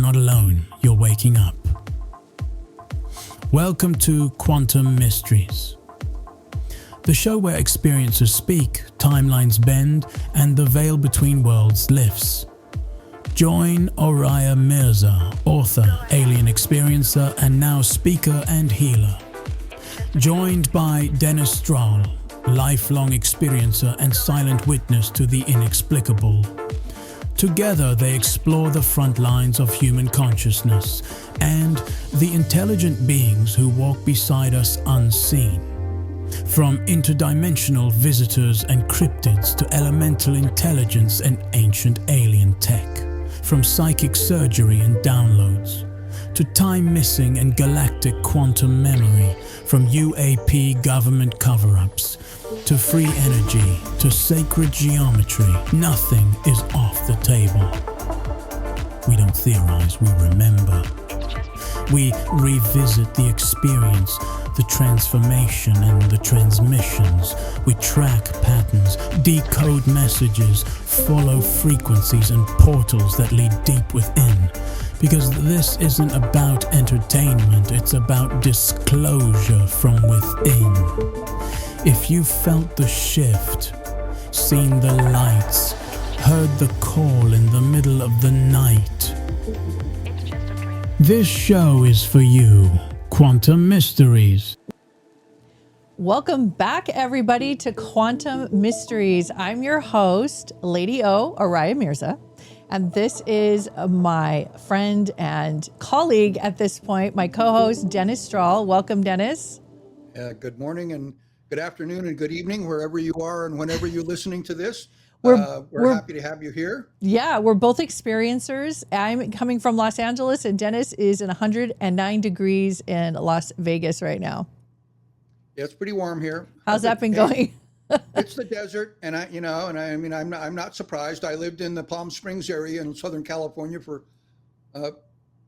not alone, you're waking up. Welcome to Quantum Mysteries, the show where experiences speak, timelines bend, and the veil between worlds lifts. Join Oria Mirza, author, alien experiencer, and now speaker and healer. Joined by Dennis Strahl, lifelong experiencer and silent witness to the inexplicable. Together they explore the front lines of human consciousness and the intelligent beings who walk beside us unseen. From interdimensional visitors and cryptids to elemental intelligence and ancient alien tech. From psychic surgery and downloads to time-missing and galactic quantum memory. From UAP government cover-ups to free energy to sacred geometry, nothing is off the table. We don't theorize, we remember. We revisit the experience, the transformation and the transmissions. We track patterns, decode messages, follow frequencies and portals that lead deep within. Because this isn't about entertainment, it's about disclosure from within. If you felt the shift, seen the lights, heard the call in the middle of the night, this show is for you. Quantum Mysteries. Welcome back, everybody, to Quantum Mysteries. I'm your host, Lady O, Oria Mirza, and this is my friend and colleague at this point, my co-host, Dennis Strahl. Welcome, Dennis. Good morning and good afternoon and good evening, wherever you are and whenever you're listening to this. We're happy to have you here. Yeah, we're both experiencers. I'm coming from Los Angeles, and Dennis is in 109 degrees in Las Vegas right now. Yeah, it's pretty warm here. How's that been going? It's the desert, and I'm not surprised. I lived in the Palm Springs area in Southern California for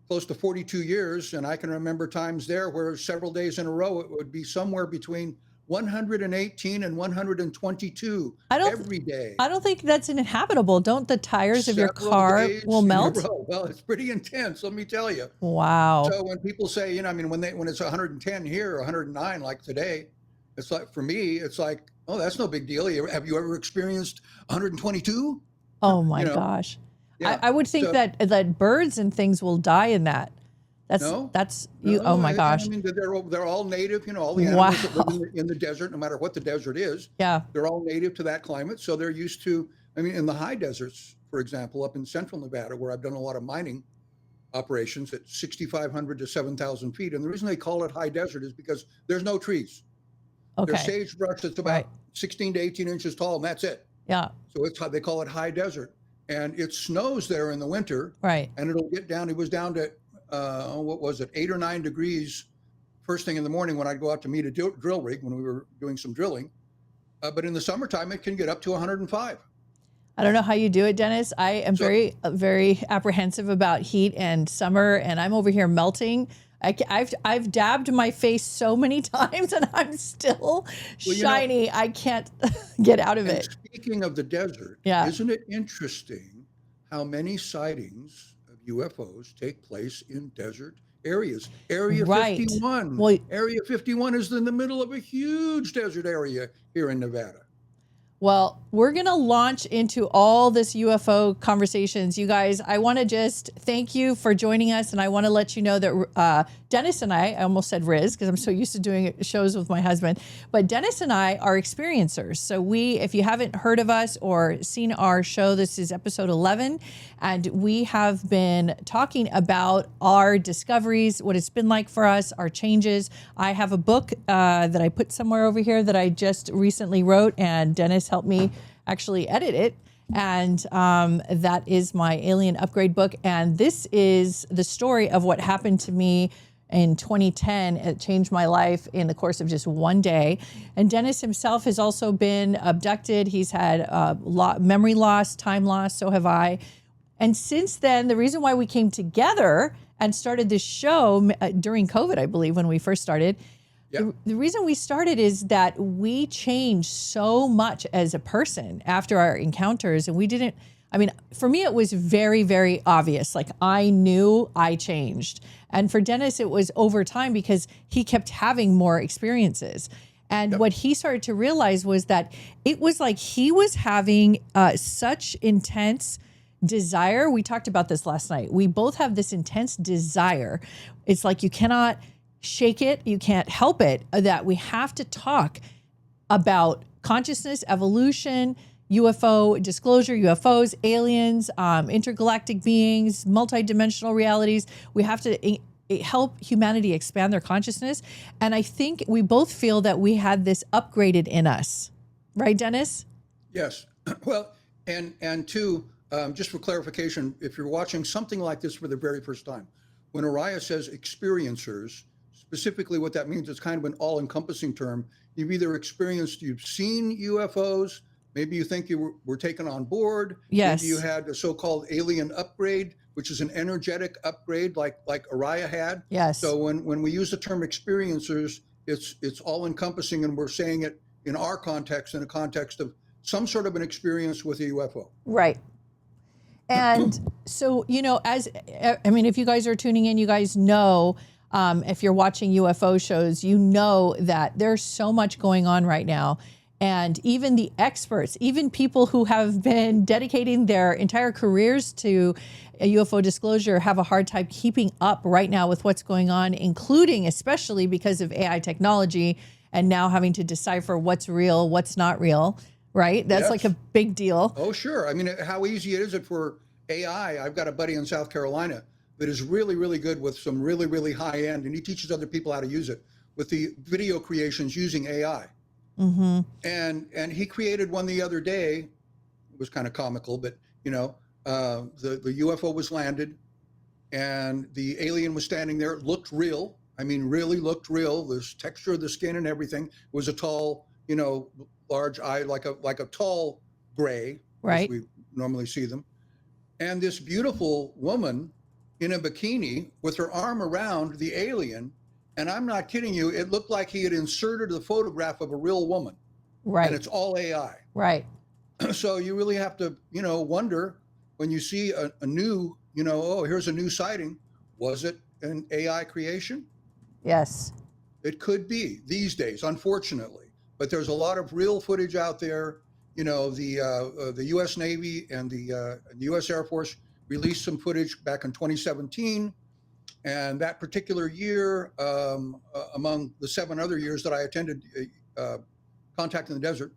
close to 42 years, and I can remember times there where several days in a row it would be somewhere between 118 and 122 every day. I don't think that's inhabitable. Don't the tires of your car will melt? Well, it's pretty intense, let me tell you. Wow. So when people say, when it's 110 here or 109 like today, it's like, for me, it's like, oh, that's no big deal. Have you ever experienced 122? Oh my gosh. Yeah. I would think that birds and things will die in that. Oh my gosh. I mean, they're all native, all the animals that live in the desert, no matter what the desert is. Yeah. They're all native to that climate. So they're used to, in the high deserts, for example, up in central Nevada, where I've done a lot of mining operations at 6,500 to 7,000 feet. And the reason they call it high desert is because there's no trees. Okay. There's sagebrush that's about 16 to 18 inches tall, and that's it. Yeah. So they call it high desert. And it snows there in the winter. Right. And it'll get down, it was down to 8 or 9 degrees first thing in the morning when I'd go out to meet a drill rig when we were doing some drilling. But in the summertime, it can get up to 105. I don't know how you do it, Dennis. I am very apprehensive about heat and summer, and I'm over here melting. I've dabbed my face so many times, and I'm still shiny. I can't get out of it. Speaking of the desert, isn't it interesting how many sightings UFOs take place in desert areas? Area 51. Well, Area 51 is in the middle of a huge desert area here in Nevada. Well, we're going to launch into all this UFO conversations. You guys, I want to just thank you for joining us. And I want to let you know that Dennis and I almost said Riz because I'm so used to doing shows with my husband, but Dennis and I are experiencers. So if you haven't heard of us or seen our show, this is episode 11. And we have been talking about our discoveries, what it's been like for us, our changes. I have a book that I put somewhere over here that I just recently wrote, and Dennis helped me actually edit it. And that is my alien upgrade book. And this is the story of what happened to me in 2010. It changed my life in the course of just one day. And Dennis himself has also been abducted. He's had memory loss, time loss. So have I. And since then, the reason why we came together and started this show during COVID, I believe, when we first started, the reason we started is that we changed so much as a person after our encounters, and I mean, for me, it was very, very obvious. Like I knew I changed. And for Dennis, it was over time because he kept having more experiences. And what he started to realize was that it was like he was having such intense desire. We talked about this last night. We both have this intense desire. It's like you cannot shake it. You can't help it, that we have to talk about consciousness, evolution, UFO disclosure, UFOs, aliens, intergalactic beings, multidimensional realities. We have to help humanity expand their consciousness. And I think we both feel that we had this upgraded in us. Right, Dennis? Yes. Well, and two, just for clarification, if you're watching something like this for the very first time, when Oria says experiencers, specifically what that means is kind of an all-encompassing term. You've either experienced, you've seen UFOs, maybe you think you were taken on board. Yes. Maybe you had a so-called alien upgrade, which is an energetic upgrade like Oria had. Yes. So when we use the term experiencers, it's all-encompassing, and we're saying it in our context, in a context of some sort of an experience with a UFO. Right. And so, if you guys are tuning in, you guys know, if you're watching UFO shows, you know that there's so much going on right now. And even the experts, even people who have been dedicating their entire careers to a UFO disclosure have a hard time keeping up right now with what's going on, including especially because of AI technology and now having to decipher what's real, what's not real, right? That's like a big deal. Oh, sure. I mean, how easy is it for AI? I've got a buddy in South Carolina that is really, really good with some really, really high end, and he teaches other people how to use it with the video creations using AI. Mm-hmm. And he created one the other day. It was kind of comical, but the UFO was landed, and the alien was standing there. It looked real. I mean, really looked real. This texture of the skin and everything. It was a tall, large eye, like a tall gray, right, as we normally see them. And this beautiful woman in a bikini with her arm around the alien. And I'm not kidding you, it looked like he had inserted the photograph of a real woman. Right. And it's all AI. Right. So you really have to, wonder when you see a new, here's a new sighting. Was it an AI creation? Yes. It could be these days, unfortunately. But there's a lot of real footage out there. The U.S. Navy and the U.S. Air Force released some footage back in 2017. And that particular year, among the 7 other years that I attended Contact in the Desert,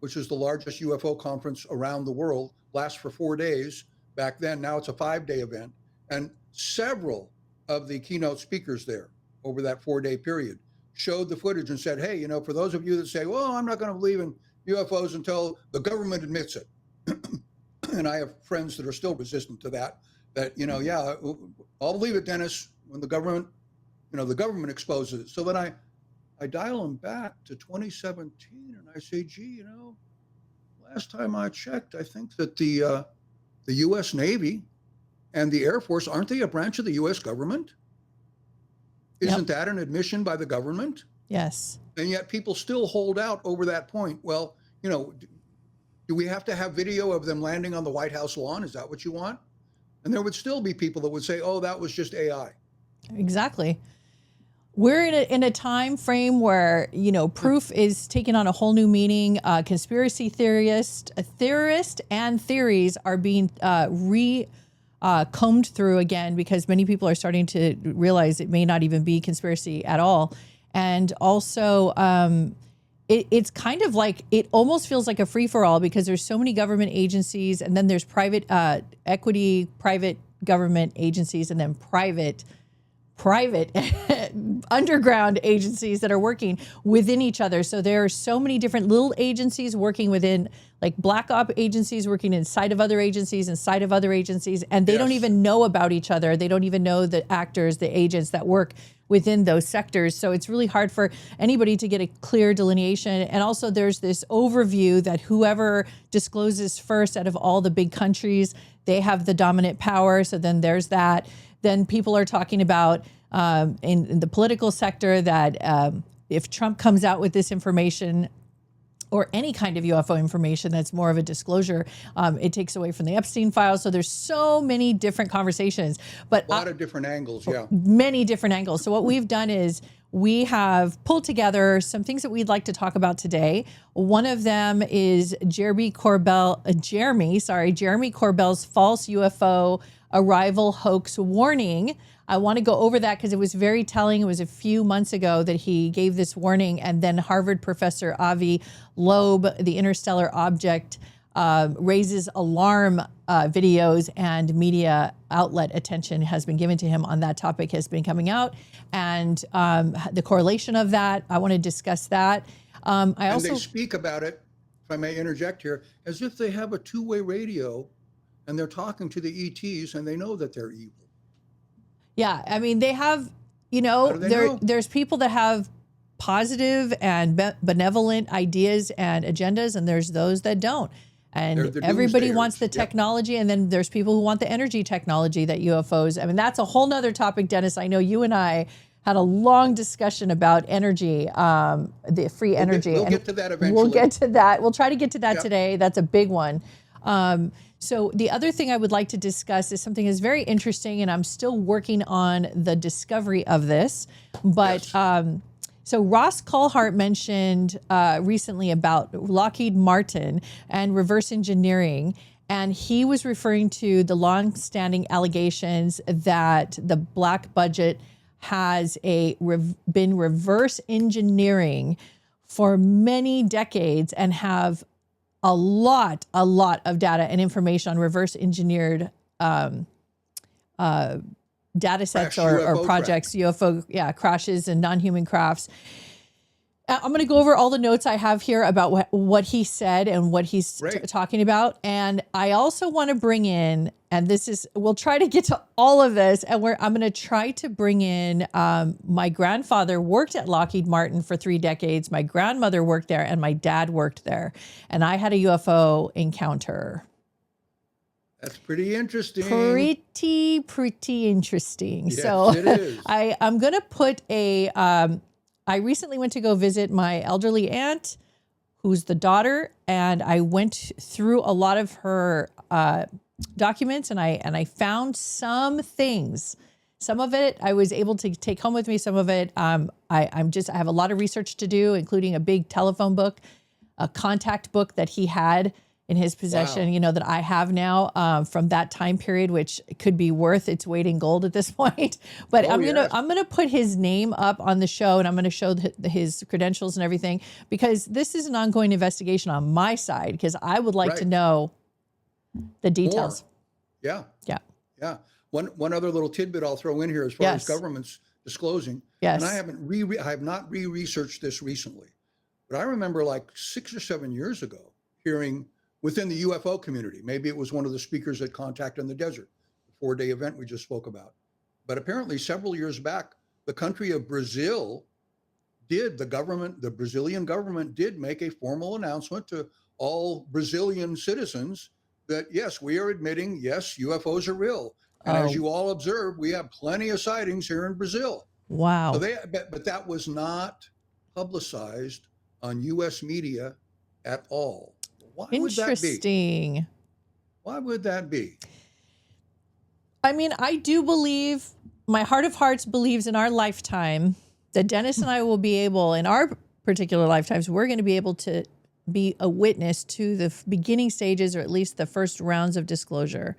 which is the largest UFO conference around the world, lasts for 4 days. Back then, now it's a 5-day event. And several of the keynote speakers there over that 4-day period showed the footage and said, hey, for those of you that say, well, I'm not going to believe in UFOs until the government admits it. And I have friends that are still resistant to that, I'll believe it, Dennis, when the government exposes it. So then I dial them back to 2017 and I say, gee, last time I checked, I think that the U.S. Navy and the Air Force, aren't they a branch of the U.S. government? Isn't that an admission by the government? Yes. And yet people still hold out over that point. Well, do we have to have video of them landing on the White House lawn? Is that what you want? And there would still be people that would say, oh, that was just AI. Exactly. We're in a time frame where, proof is taking on a whole new meaning. Conspiracy theorists and theories are being combed through again, because many people are starting to realize it may not even be conspiracy at all. And also, it's kind of like, it almost feels like a free-for-all, because there's so many government agencies, and then there's private equity, private government agencies, and then private underground agencies that are working within each other. So there are so many different little agencies working within, like black op agencies working inside of other agencies, and they don't even know about each other. They don't even know the actors, the agents that work within those sectors. So it's really hard for anybody to get a clear delineation. And also there's this overview that whoever discloses first out of all the big countries, they have the dominant power. So then there's that. Then people are talking about in the political sector that if Trump comes out with this information, or any kind of UFO information that's more of a disclosure. It takes away from the Epstein files. So there's so many different conversations, but A lot of different angles, yeah. many different angles. So what we've done is we have pulled together some things that we'd like to talk about today. One of them is Jeremy Corbell's false UFO arrival hoax warning. I want to go over that because it was very telling. It was a few months ago that he gave this warning, and then Harvard professor Avi Loeb, the interstellar object, raises alarm videos, and media outlet attention has been given to him on that topic has been coming out, and the correlation of that. I want to discuss that. And they speak about it, if I may interject here, as if they have a two-way radio and they're talking to the ETs and they know that they're evil. Yeah, I mean, they have, there's people that have positive and benevolent ideas and agendas, and there's those that don't. And everybody wants the technology, and then there's people who want the energy technology that UFOs. I mean, that's a whole nother topic, Dennis. I know you and I had a long discussion about energy, the free energy. We'll get to that eventually. We'll get to that. We'll try to get to that today. That's a big one. So the other thing I would like to discuss is something that's very interesting, and I'm still working on the discovery of this. But so Ross Coulthart mentioned recently about Lockheed Martin and reverse engineering, and he was referring to the long-standing allegations that the black budget has been reverse engineering for many decades and have a lot of data and information on reverse engineered data sets or projects, UFO crashes and non-human crafts. I'm going to go over all the notes I have here about what he said and what he's talking about. And I also want to bring in, and we'll try to get to all of this, and I'm going to try to bring in, my grandfather worked at Lockheed Martin for 3 decades. My grandmother worked there, and my dad worked there. And I had a UFO encounter. That's pretty interesting. Pretty interesting. Yes, so it is. I'm going to put I recently went to go visit my elderly aunt, who's the daughter, and I went through a lot of her documents, and I found some things. Some of it I was able to take home with me. Some of it I have a lot of research to do, including a big telephone book, a contact book that he had in his possession, that I have now from that time period, which could be worth its weight in gold at this point. But I'm gonna put his name up on the show, and I'm gonna show his credentials and everything, because this is an ongoing investigation on my side, because I would like to know the details. More. Yeah. One other little tidbit I'll throw in here as far as governments disclosing. Yes. And I have not re-researched this recently, but I remember like 6 or 7 years ago hearing within the UFO community, maybe it was one of the speakers at Contact in the Desert, the 4-day event we just spoke about. But apparently several years back, the country of Brazil the Brazilian government did make a formal announcement to all Brazilian citizens that, yes, we are admitting, yes, UFOs are real. And as you all observe, we have plenty of sightings here in Brazil. Wow. So but that was not publicized on U.S. media at all. Why Interesting. Would that be? Why would that be? I mean, I do believe, my heart of hearts believes in our lifetime that Dennis and I will be able, in our particular lifetimes, we're going to be able to be a witness to the beginning stages, or at least the first rounds of disclosure.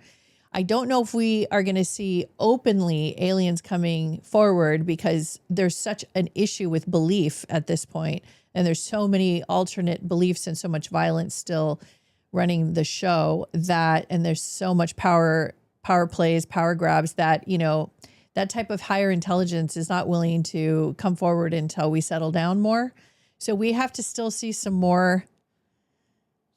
I don't know if we are going to see openly aliens coming forward, because there's such an issue with belief at this point. And there's so many alternate beliefs and so much violence still running the show and there's so much power plays, power grabs that, that type of higher intelligence is not willing to come forward until we settle down more. So we have to still see some more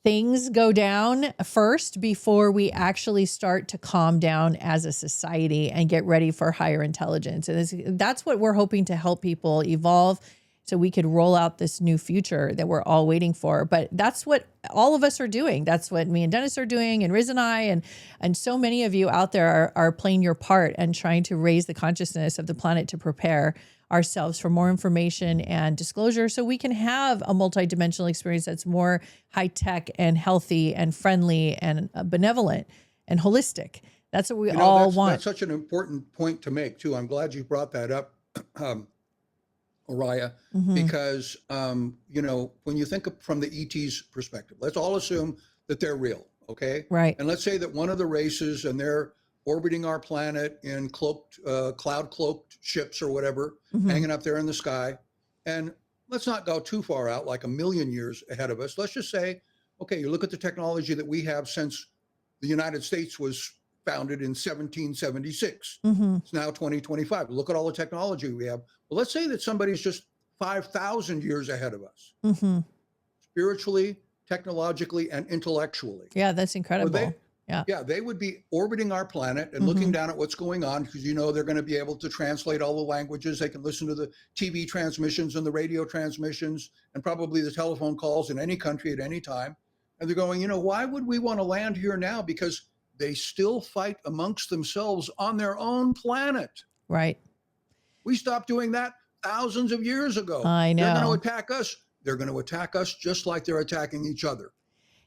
things go down first before we actually start to calm down as a society and get ready for higher intelligence. And that's what we're hoping to help people evolve so we could roll out this new future that we're all waiting for. But that's what all of us are doing. That's what me and Dennis are doing, and Riz and I, and so many of you out there are playing your part and trying to raise the consciousness of the planet to prepare ourselves for more information and disclosure so we can have a multidimensional experience that's more high-tech and healthy and friendly and benevolent and holistic. That's what we all want. That's such an important point to make, too. I'm glad you brought that up, Oria, because, when you think from the ET's perspective, let's all assume that they're real, okay? Right. And let's say that one of the races, and they're orbiting our planet in cloud-cloaked ships or whatever, hanging up there in the sky. And let's not go too far out, like a million years ahead of us. Let's just say, okay, you look at the technology that we have since the United States was founded in 1776. It's now 2025. Look at all the technology we have. Well, let's say that somebody's just 5,000 years ahead of us, spiritually, technologically, and intellectually. Yeah, that's incredible. They would be orbiting our planet and looking down at what's going on, because they're going to be able to translate all the languages. They can listen to the TV transmissions and the radio transmissions and probably the telephone calls in any country at any time. And they're going, why would we want to land here now? Because they still fight amongst themselves on their own planet. Right. We stopped doing that thousands of years ago. I know. They're going to attack us. They're going to attack us just like they're attacking each other.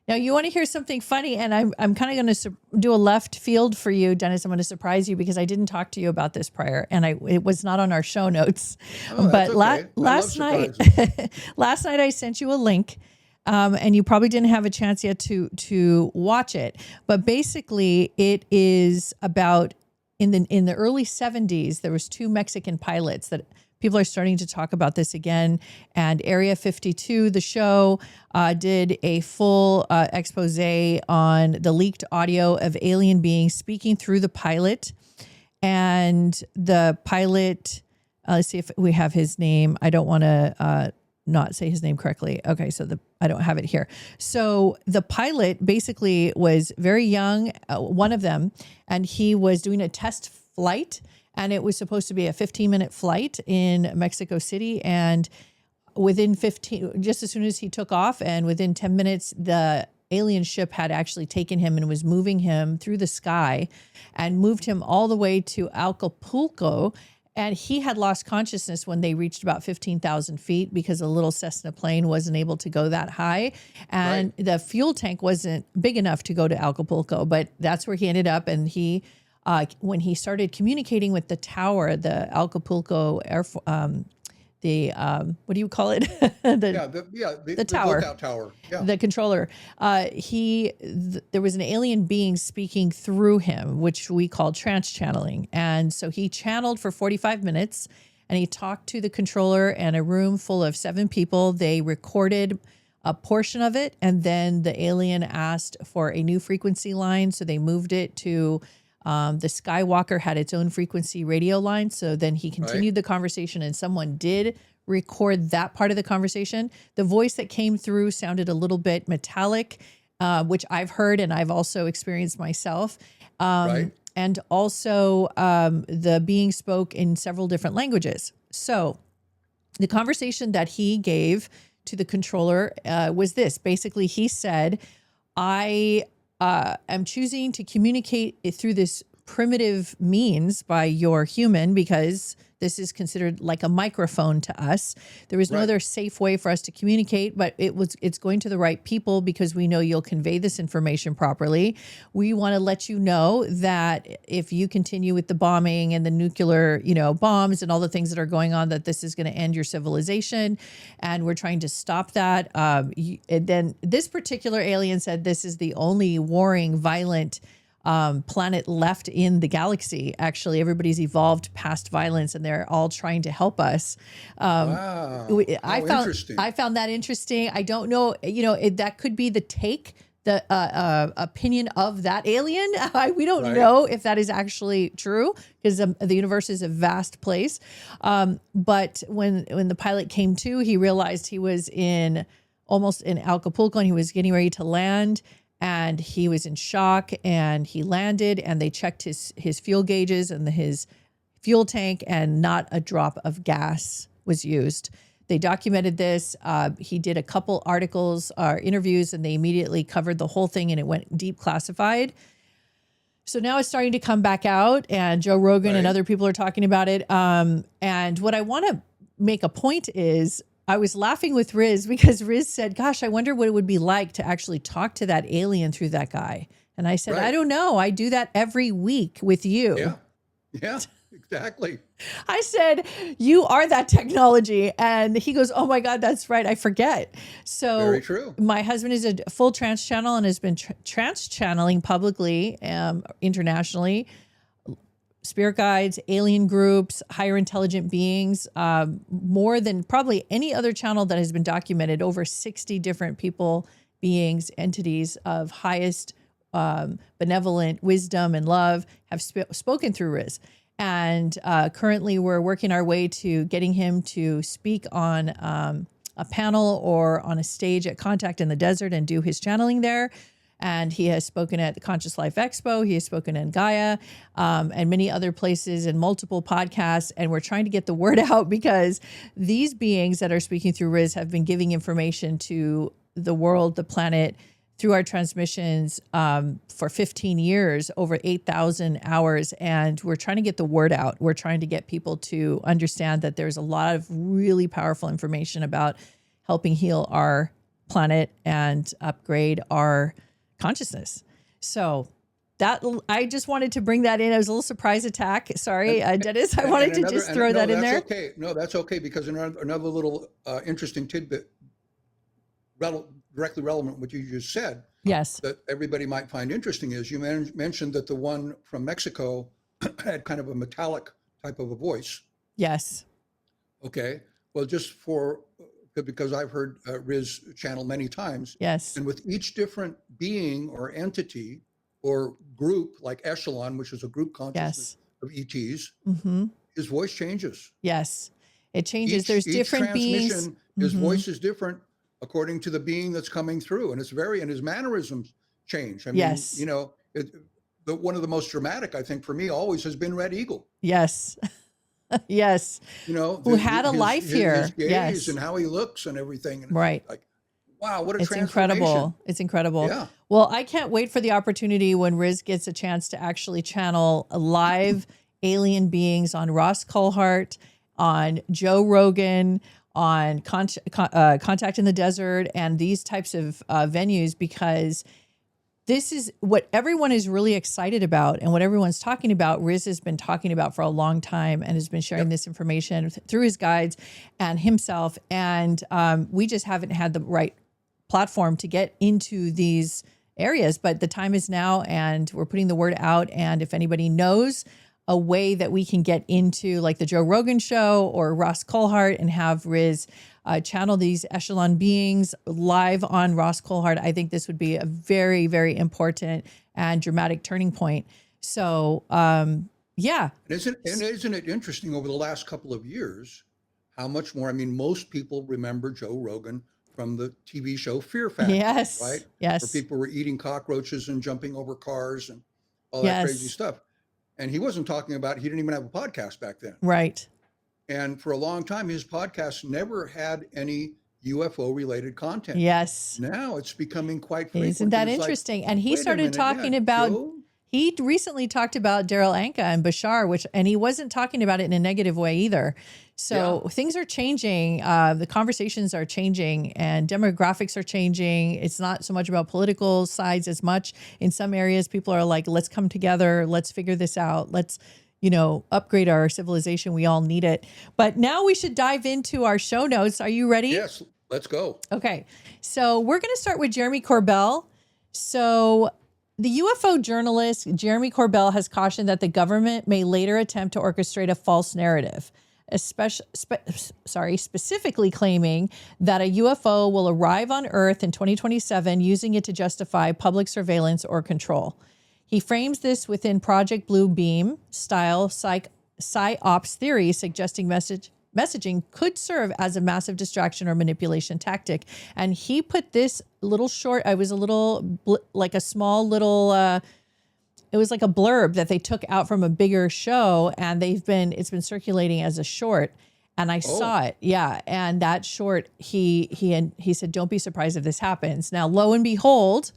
Now, you want to hear something funny, and I'm kind of going to do a left field for you, Dennis. I'm going to surprise you because I didn't talk to you about this prior, and it was not on our show notes. But okay. last night I sent you a link, and you probably didn't have a chance yet to watch it. But basically, it is about in the early 70s. There was 2 Mexican pilots that. People are starting to talk about this again. And Area 52, the show, did a full expose on the leaked audio of alien beings speaking through the pilot. And the pilot, let's see if we have his name. I don't want to not say his name correctly. Okay, so I don't have it here. So the pilot basically was very young, one of them, and he was doing a test flight. And it was supposed to be a 15-minute flight in Mexico City. And just as soon as he took off, and within 10 minutes, the alien ship had actually taken him and was moving him through the sky and moved him all the way to Acapulco. And he had lost consciousness when they reached about 15,000 feet because a little Cessna plane wasn't able to go that high. And the fuel tank wasn't big enough to go to Acapulco. But that's where he ended up. And when he started communicating with the tower, the Acapulco what do you call it? the tower, lookout tower, the controller. There was an alien being speaking through him, which we call trance channeling. And so he channeled for 45 minutes, and he talked to the controller and a room full of 7 people. They recorded a portion of it, and then the alien asked for a new frequency line, so they moved it to. The Skywalker had its own frequency radio line. So then he continued the conversation, and someone did record that part of the conversation. The voice that came through sounded a little bit metallic, which I've heard and I've also experienced myself. And also the being spoke in several different languages. So the conversation that he gave to the controller was this. Basically, he said, I'm choosing to communicate through this primitive means by your human because this is considered like a microphone to us. There is no other safe way for us to communicate, but it's going to the right people because we know you'll convey this information properly. We want to let you know that if you continue with the bombing and the nuclear, bombs and all the things that are going on, that this is going to end your civilization. And we're trying to stop that. And then this particular alien said this is the only warring, violent planet left in the galaxy. Actually, everybody's evolved past violence, and they're all trying to help us. Wow. I found that interesting. I don't know, that could be the opinion of that alien. We don't know if that is actually true because the universe is a vast place. But when the pilot came to, he realized he was almost in Acapulco, and he was getting ready to land. And he was in shock, and he landed, and they checked his fuel gauges and his fuel tank, and not a drop of gas was used. They documented this. He did a couple articles, interviews, and they immediately covered the whole thing, and it went deep classified. So now it's starting to come back out, and Joe Rogan and other people are talking about it. And what I want to make a point is, I was laughing with Riz because Riz said, gosh, I wonder what it would be like to actually talk to that alien through that guy. And I said, I don't know. I do that every week with you. Yeah, exactly. I said, you are that technology. And he goes, oh my God, that's right. I forget. So very true. My husband is a full trans channel and has been trans channeling publicly, internationally, spirit guides, alien groups, higher intelligent beings, more than probably any other channel that has been documented. Over 60 different people, beings, entities of highest benevolent wisdom and love have spoken through Riz. And currently we're working our way to getting him to speak on a panel or on a stage at Contact in the Desert and do his channeling there. And he has spoken at the Conscious Life Expo. He has spoken in Gaia and many other places and multiple podcasts. And we're trying to get the word out because these beings that are speaking through Riz have been giving information to the world, the planet, through our transmissions for 15 years, over 8,000 hours. And we're trying to get the word out. We're trying to get people to understand that there's a lot of really powerful information about helping heal our planet and upgrade our consciousness. So that, I just wanted to bring that in. It was a little surprise attack. Sorry, Dennis, I wanted to just throw that in there. Okay. No, that's okay. Because another little interesting tidbit, directly relevant to what you just said, yes, that everybody might find interesting is you mentioned that the one from Mexico had kind of a metallic type of a voice. Yes. Okay. Well, because I've heard Riz channel many times. Yes. And with each different being or entity or group, like Echelon, which is a group consciousness of ETs, his voice changes. Yes. It changes. There's different beings. His voice is different according to the being that's coming through. And and his mannerisms change. I mean, yes. You know, one of the most dramatic, I think, for me always has been Red Eagle. Yes. Yes. You know, who had a life here. His gaze yes. and how he looks and everything. And right. Like, wow, what a it's transformation. Incredible. It's incredible. Yeah. Well, I can't wait for the opportunity when Riz gets a chance to actually channel live alien beings on Ross Coulthart, on Joe Rogan, on Contact in the Desert, and these types of venues, because this is what everyone is really excited about and what everyone's talking about. Riz has been talking about for a long time and has been sharing this information through his guides and himself. And we just haven't had the right platform to get into these areas, but the time is now and we're putting the word out. And if anybody knows a way that we can get into like the Joe Rogan show or Ross Coulthart and have Riz channel these Echelon beings live on Ross Coulthart, I think this would be a very, very important and dramatic turning point. So, yeah. Isn't it interesting over the last couple of years, how much more, I mean, most people remember Joe Rogan from the TV show Fear Factor, yes, right? Yes. Where people were eating cockroaches and jumping over cars and all that crazy stuff. And he wasn't talking about, he didn't even have a podcast back then. Right. And for a long time, his podcast never had any UFO related content. Yes. Now it's becoming quite frequent. Isn't that interesting? And he started talking about, Joe? He recently talked about Daryl Anka and Bashar, and he wasn't talking about it in a negative way either. So things are changing. The conversations are changing and demographics are changing. It's not so much about political sides as much. In some areas, people are like, let's come together. Let's figure this out. Let's, upgrade our civilization. We all need it. But now we should dive into our show notes. Are you ready? Yes, let's go. Okay. So we're going to start with Jeremy Corbell. So the UFO journalist Jeremy Corbell has cautioned that the government may later attempt to orchestrate a false narrative, specifically claiming that a UFO will arrive on Earth in 2027, using it to justify public surveillance or control. He frames this within Project Blue Beam style psyops theory, suggesting messaging could serve as a massive distraction or manipulation tactic. And he put this little short, it was a little, like a small little, it was like a blurb that they took out from a bigger show, and it's been circulating as a short. And I saw it. Yeah. And that short, he said, don't be surprised if this happens. Now, lo and behold,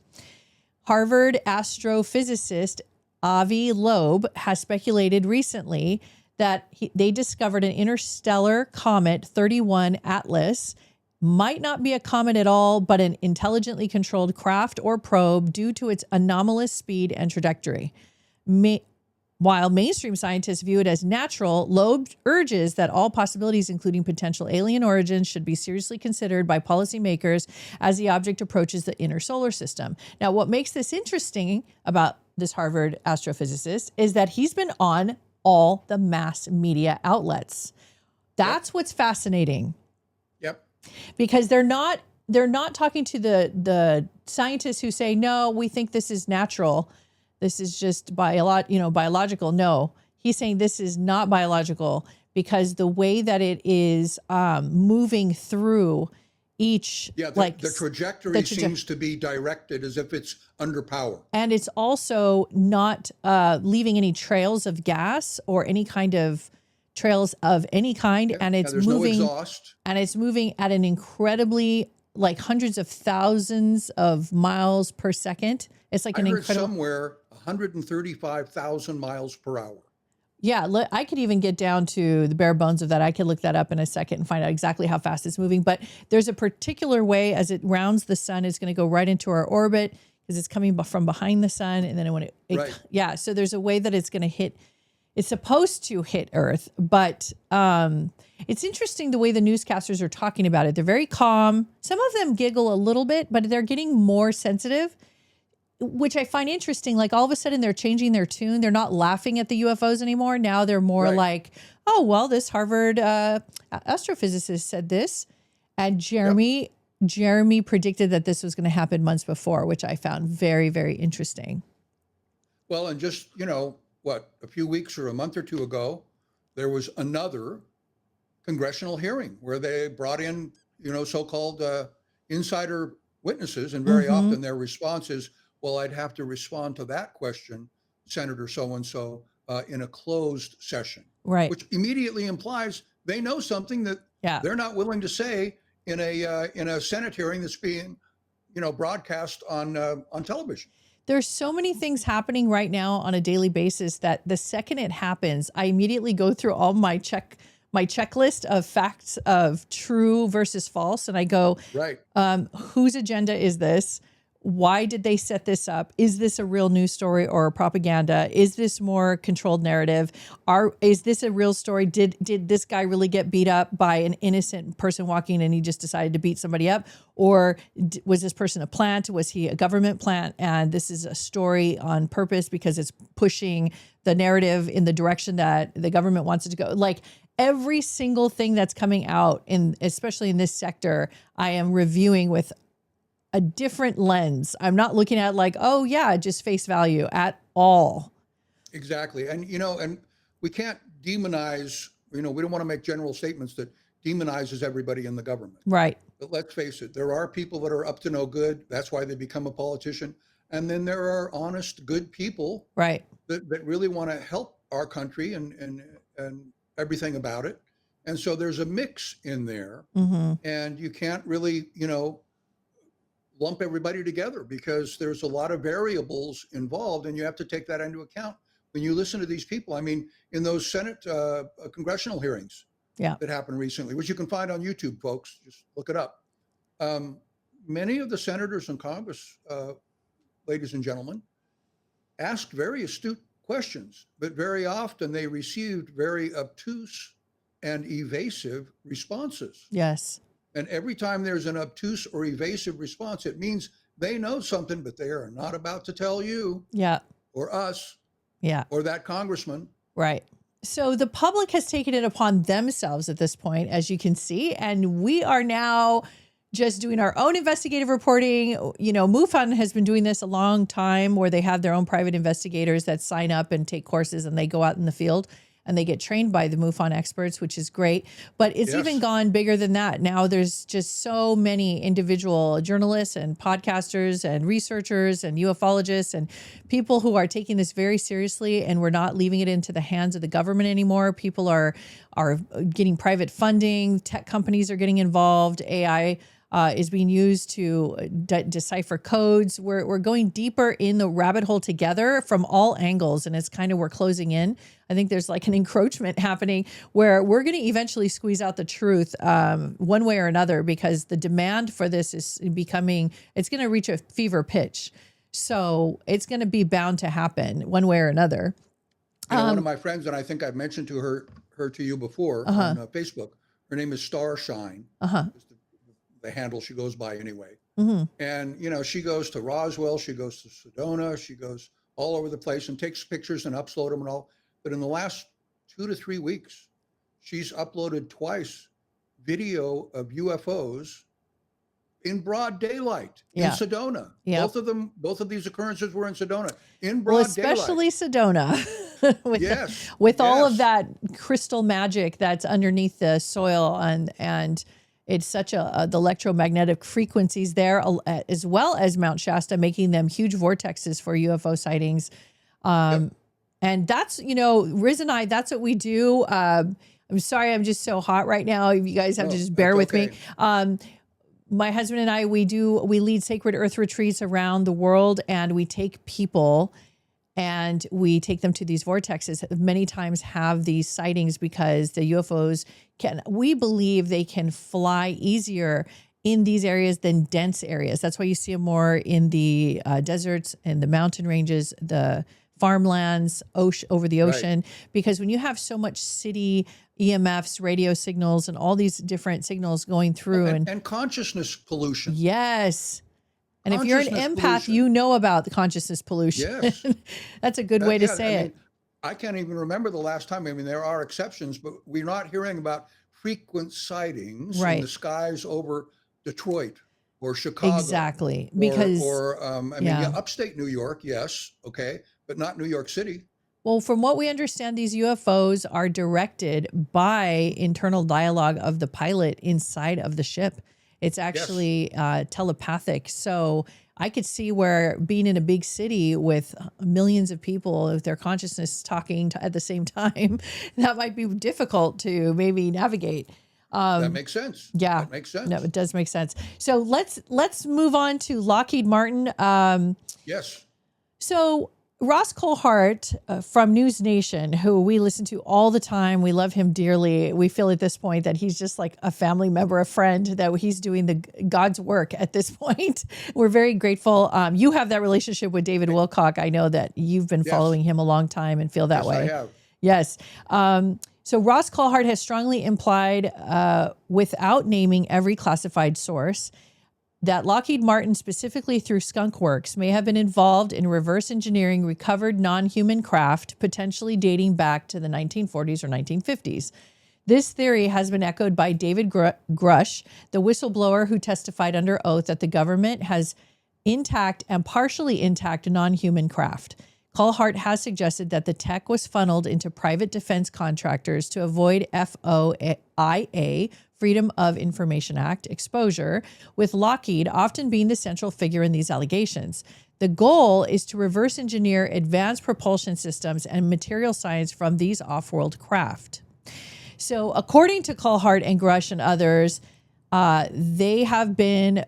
Harvard astrophysicist Avi Loeb has speculated recently that they discovered an interstellar comet 31 Atlas might not be a comet at all, but an intelligently controlled craft or probe due to its anomalous speed and trajectory. While mainstream scientists view it as natural, Loeb urges that all possibilities, including potential alien origins, should be seriously considered by policymakers as the object approaches the inner solar system. Now, what makes this interesting about this Harvard astrophysicist is that he's been on all the mass media outlets. That's what's fascinating. Yep. Because they're not talking to the scientists who say, no, we think this is natural. This is just biological. No, he's saying this is not biological because the way that it is moving through each, the trajectory seems to be directed as if it's under power. And it's also not leaving any trails of gas or any kind of trails of any kind. And it's moving, no exhaust. And it's moving at an incredibly, like hundreds of thousands of miles per second. It's like I heard somewhere 135,000 miles per hour. Yeah, I could even get down to the bare bones of that. I could look that up in a second and find out exactly how fast it's moving. But there's a particular way as it rounds the sun, it's going to go right into our orbit because it's coming from behind the sun. And then when so there's a way that it's going to hit. It's supposed to hit Earth, but it's interesting the way the newscasters are talking about it. They're very calm. Some of them giggle a little bit, but they're getting more sensitive, which I find interesting. Like all of a sudden they're changing their tune. They're not laughing at the UFOs anymore. Now they're more like, oh, well, this Harvard astrophysicist said this. And Jeremy predicted that this was going to happen months before, which I found very, very interesting. Well, and just, a few weeks or a month or two ago, there was another congressional hearing where they brought in, so-called insider witnesses. And very often their response is, well, I'd have to respond to that question, Senator so-and-so, in a closed session. Right. Which immediately implies they know something that they're not willing to say in a Senate hearing that's being, broadcast on television. There's so many things happening right now on a daily basis that the second it happens, I immediately go through all my checklist of facts of true versus false. And I go, whose agenda is this? Why did they set this up? Is this a real news story or propaganda? Is this more controlled narrative? Is this a real story? Did this guy really get beat up by an innocent person walking and he just decided to beat somebody up? Or was this person a plant? Was he a government plant? And this is a story on purpose because it's pushing the narrative in the direction that the government wants it to go. Like every single thing that's coming out, especially in this sector, I am reviewing with a different lens. I'm not looking at like, oh yeah, just face value at all. Exactly. And, and we can't demonize, we don't want to make general statements that demonizes everybody in the government. Right. But let's face it, there are people that are up to no good. That's why they become a politician. And then there are honest, good people right. that really want to help our country and everything about it. And so there's a mix in there and you can't really, lump everybody together because there's a lot of variables involved and you have to take that into account when you listen to these people. I mean, in those Senate congressional hearings that happened recently, which you can find on YouTube, folks, just look it up. Many of the senators in Congress, ladies and gentlemen, asked very astute questions, but very often they received very obtuse and evasive responses. Yes. And every time there's an obtuse or evasive response, it means they know something, but they are not about to tell you or us or that congressman. Right. So the public has taken it upon themselves at this point, as you can see, and we are now just doing our own investigative reporting. MUFON has been doing this a long time where they have their own private investigators that sign up and take courses and they go out in the field and they get trained by the MUFON experts, which is great. But it's even gone bigger than that. Now there's just so many individual journalists and podcasters and researchers and ufologists and people who are taking this very seriously, and we're not leaving it into the hands of the government anymore. People are getting private funding. Tech companies are getting involved. AI is being used to decipher codes. We're going deeper in the rabbit hole together from all angles, and it's kind of, we're closing in. I think there's like an encroachment happening where we're going to eventually squeeze out the truth one way or another, because the demand for this is becoming, it's going to reach a fever pitch. So it's going to be bound to happen one way or another. One of my friends, and I think I've mentioned her to you before on Facebook, her name is Starshine. The handle she goes by anyway. And, she goes to Roswell, she goes to Sedona, she goes all over the place and takes pictures and upload them and all. But in the last 2 to 3 weeks, she's uploaded twice video of UFOs in broad daylight in Sedona. Both of these occurrences were in Sedona in broad especially daylight. Sedona. with all of that crystal magic that's underneath the soil, and it's such the electromagnetic frequencies there, as well as Mount Shasta, making them huge vortexes for UFO sightings. And that's, Riz and I, that's what we do. I'm sorry, I'm just so hot right now. You guys have to just bear with me. My husband and I, we lead sacred earth retreats around the world, and we take people and we take them to these vortexes. Many times have these sightings because the UFOs we believe they can fly easier in these areas than dense areas. That's why you see them more in the deserts and the mountain ranges, the farmlands, over the ocean, because when you have so much city EMFs, radio signals, and all these different signals going through, and consciousness pollution. Yes. And if you're an empath, you know about the consciousness pollution. Yes. That's a good way to say it. I can't even remember the last time. I mean, there are exceptions, but we're not hearing about frequent sightings in the skies over Detroit or Chicago. Exactly. Because upstate New York, yes, okay, but not New York City. Well, from what we understand, these UFOs are directed by internal dialogue of the pilot inside of the ship. It's actually telepathic. So I could see where being in a big city with millions of people, with their consciousness talking at the same time, that might be difficult to maybe navigate. That makes sense. Yeah, that makes sense. No, it does make sense. So let's move on to Lockheed Martin. Yes. So Ross Coulthart from News Nation, who we listen to all the time, we love him dearly. We feel at this point that he's just like a family member, a friend, that he's doing God's work at this point. We're very grateful. You have that relationship with David Wilcock. I know that you've been following him a long time and feel that way. I have. Yes. So Ross Coulthart has strongly implied, without naming every classified source, that Lockheed Martin, specifically through Skunk Works, may have been involved in reverse engineering recovered non-human craft, potentially dating back to the 1940s or 1950s. This theory has been echoed by David Grush, the whistleblower who testified under oath that the government has intact and partially intact non-human craft. Coulthart has suggested that the tech was funneled into private defense contractors to avoid FOIA, Freedom of Information Act, exposure, with Lockheed often being the central figure in these allegations. The goal is to reverse engineer advanced propulsion systems and material science from these off-world craft. So according to Coulthart and Grush and others, they have been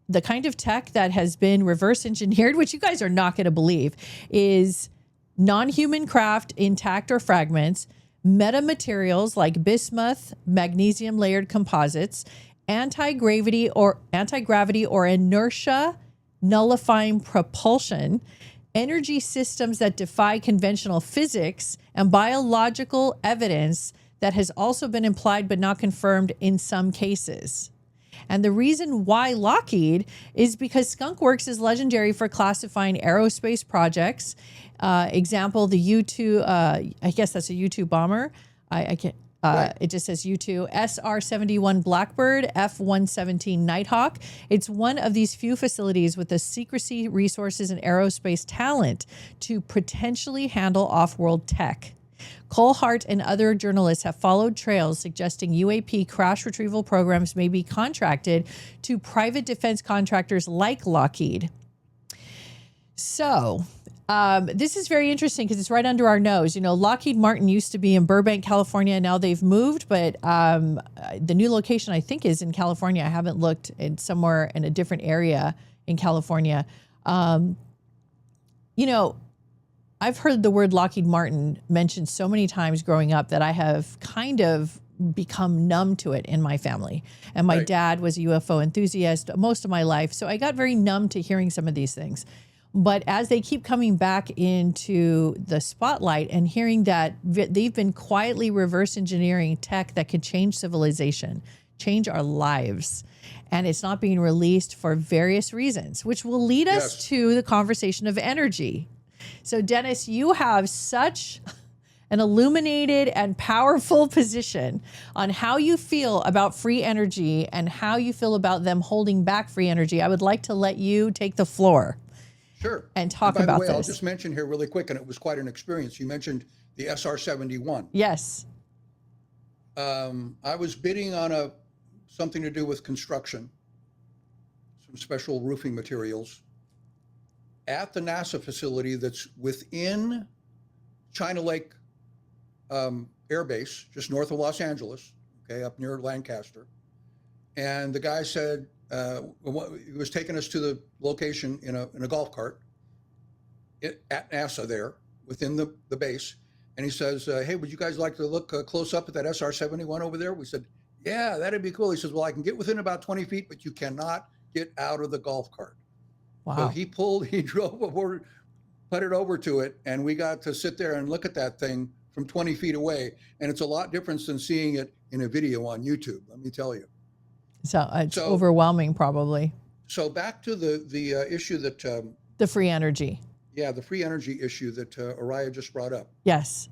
the kind of tech that has been reverse engineered, which you guys are not going to believe, is non-human craft, intact or fragments, metamaterials like bismuth, magnesium layered composites, anti-gravity or inertia nullifying propulsion, energy systems that defy conventional physics, and biological evidence that has also been implied but not confirmed in some cases. And the reason why Lockheed is because Skunk Works is legendary for classifying aerospace projects. Example, the U-2, I guess that's a U-2 bomber. I can't. It just says U-2, SR-71 Blackbird, F-117 Nighthawk. It's one of these few facilities with the secrecy, resources, and aerospace talent to potentially handle off-world tech. Cole Hart and other journalists have followed trails suggesting UAP crash retrieval programs may be contracted to private defense contractors like Lockheed. So this is very interesting because it's right under our nose. You know, Lockheed Martin used to be in Burbank, California. Now they've moved, but the new location I think is in California. I haven't looked. It's somewhere in a different area in California. You know, I've heard the word Lockheed Martin mentioned so many times growing up that I have kind of become numb to it in my family. And my dad was a UFO enthusiast most of my life. So I got very numb to hearing some of these things. But as they keep coming back into the spotlight and hearing that they've been quietly reverse engineering tech that could change civilization, change our lives, and it's not being released for various reasons, which will lead us to the conversation of energy. So, Dennis, you have such an illuminated and powerful position on how you feel about free energy and how you feel about them holding back free energy. I would like to let you take the floor. Sure. And talk by about the way, this. I'll just mention here really quick, and it was quite an experience. You mentioned the SR-71. Yes. I was bidding on something to do with construction, some special roofing materials, at the NASA facility that's within China Lake Air Base, just north of Los Angeles, okay, up near Lancaster. And the guy said, he was taking us to the location in a golf cart at NASA there, within the base. And he says, hey, would you guys like to look close up at that SR-71 over there? We said, yeah, that'd be cool. He says, well, I can get within about 20 feet, but you cannot get out of the golf cart. Wow. So he drove over, put it over to it, and we got to sit there and look at that thing from 20 feet away. And it's a lot different than seeing it in a video on YouTube, let me tell you. So it's overwhelming, probably. So back to the issue that... the free energy. Yeah, the free energy issue that Oria just brought up. Yes.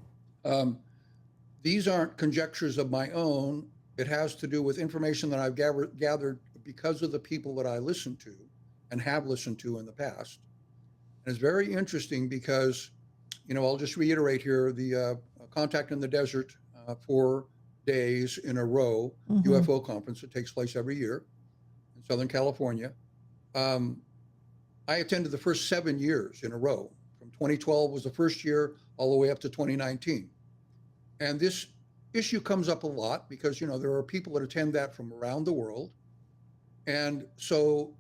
These aren't conjectures of my own. It has to do with information that I've gathered because of the people that I listen to and have listened to in the past. And it's very interesting because, you know, I'll just reiterate here, the Contact in the Desert 4 days in a row UFO conference that takes place every year in Southern California. I attended the first 7 years in a row. From 2012 was the first year all the way up to 2019. And this issue comes up a lot because, you know, there are people that attend that from around the world. And so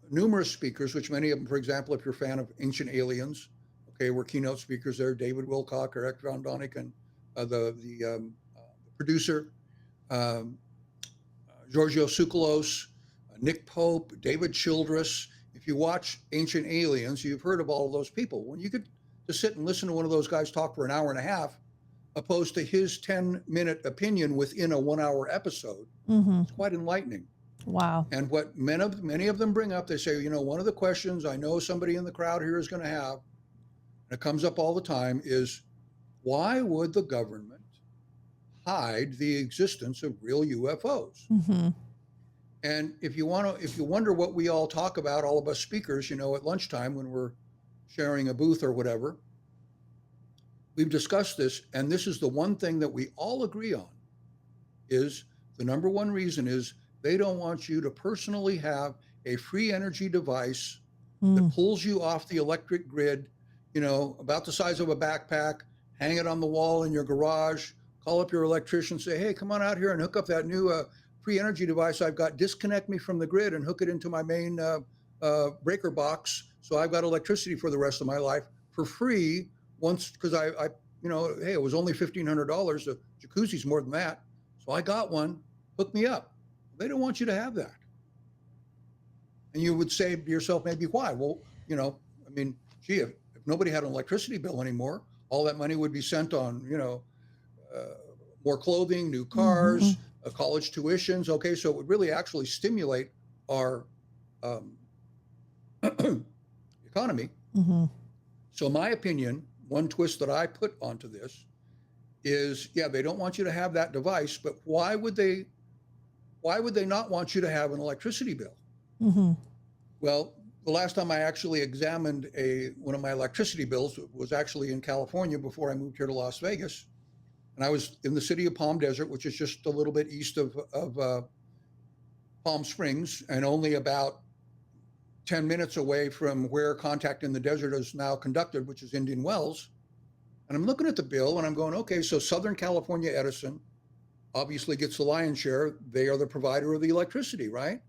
numerous speakers, which many of them, for example, if you're a fan of Ancient Aliens, okay, were keynote speakers there, David Wilcock, Eric Von Doniken, the producer, Giorgio Tsoukalos, Nick Pope, David Childress. If you watch Ancient Aliens, you've heard of all of those people. When you could just sit and listen to one of those guys talk for an hour and a half, opposed to his 10-minute opinion within a 1-hour episode, it's quite enlightening. Wow. And what many of them bring up, they say, you know, one of the questions I know somebody in the crowd here is going to have, and it comes up all the time, is why would the government hide the existence of real UFOs? And if you wonder what we all talk about, all of us speakers, you know, at lunchtime when we're sharing a booth or whatever, we've discussed this, and this is the one thing that we all agree on, is the number one reason is they don't want you to personally have a free energy device that pulls you off the electric grid, you know, about the size of a backpack, hang it on the wall in your garage, call up your electrician, say, hey, come on out here and hook up that new free energy device I've got, disconnect me from the grid and hook it into my main breaker box, so I've got electricity for the rest of my life for free. Once, because I you know, hey, it was only $1,500. The jacuzzi's more than that, so I got one. Hook me up. They don't want you to have that. And you would say to yourself, maybe why? Well, you know, I mean, gee, if nobody had an electricity bill anymore, all that money would be sent on, you know, more clothing, new cars, college tuitions. Okay, so it would really actually stimulate our economy. So my opinion, one twist that I put onto this is, yeah, they don't want you to have that device, but why would they not want you to have an electricity bill? Well, The last time I actually examined one of my electricity bills was actually in California before I moved here to Las Vegas. And I was in the city of Palm Desert, which is just a little bit east of Palm Springs and only about 10 minutes away from where Contact in the Desert is now conducted, which is Indian Wells. And I'm looking at the bill and I'm going, okay, so Southern California Edison obviously gets the lion's share. They are the provider of the electricity, right?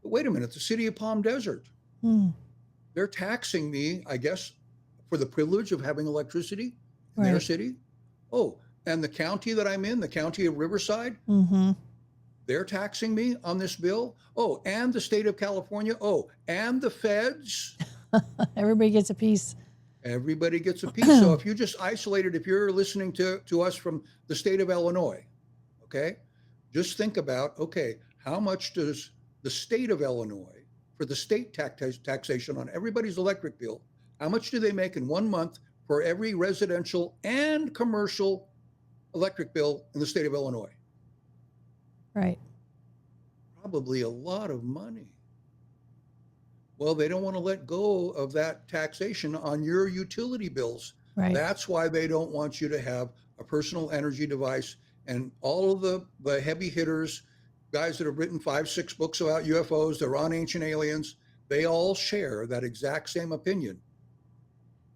But wait a minute, the city of Palm Desert, they're taxing me, I guess, for the privilege of having electricity in their city. Oh, and the county that I'm in, the county of Riverside, they're taxing me on this bill. Oh, and the state of California. Oh, and the feds. Everybody gets a piece. Everybody gets a piece. So if you just isolated, if you're listening to us from the state of Illinois, okay, just think about, okay, how much does the state of Illinois, for the state taxation on everybody's electric bill, how much do they make in 1 month for every residential and commercial electric bill in the state of Illinois? Right. Probably a lot of money. Well, they don't want to let go of that taxation on your utility bills. Right. That's why they don't want you to have a personal energy device. And all of the heavy hitters, guys that have written 5, 6 books about UFOs, they're on Ancient Aliens, they all share that exact same opinion.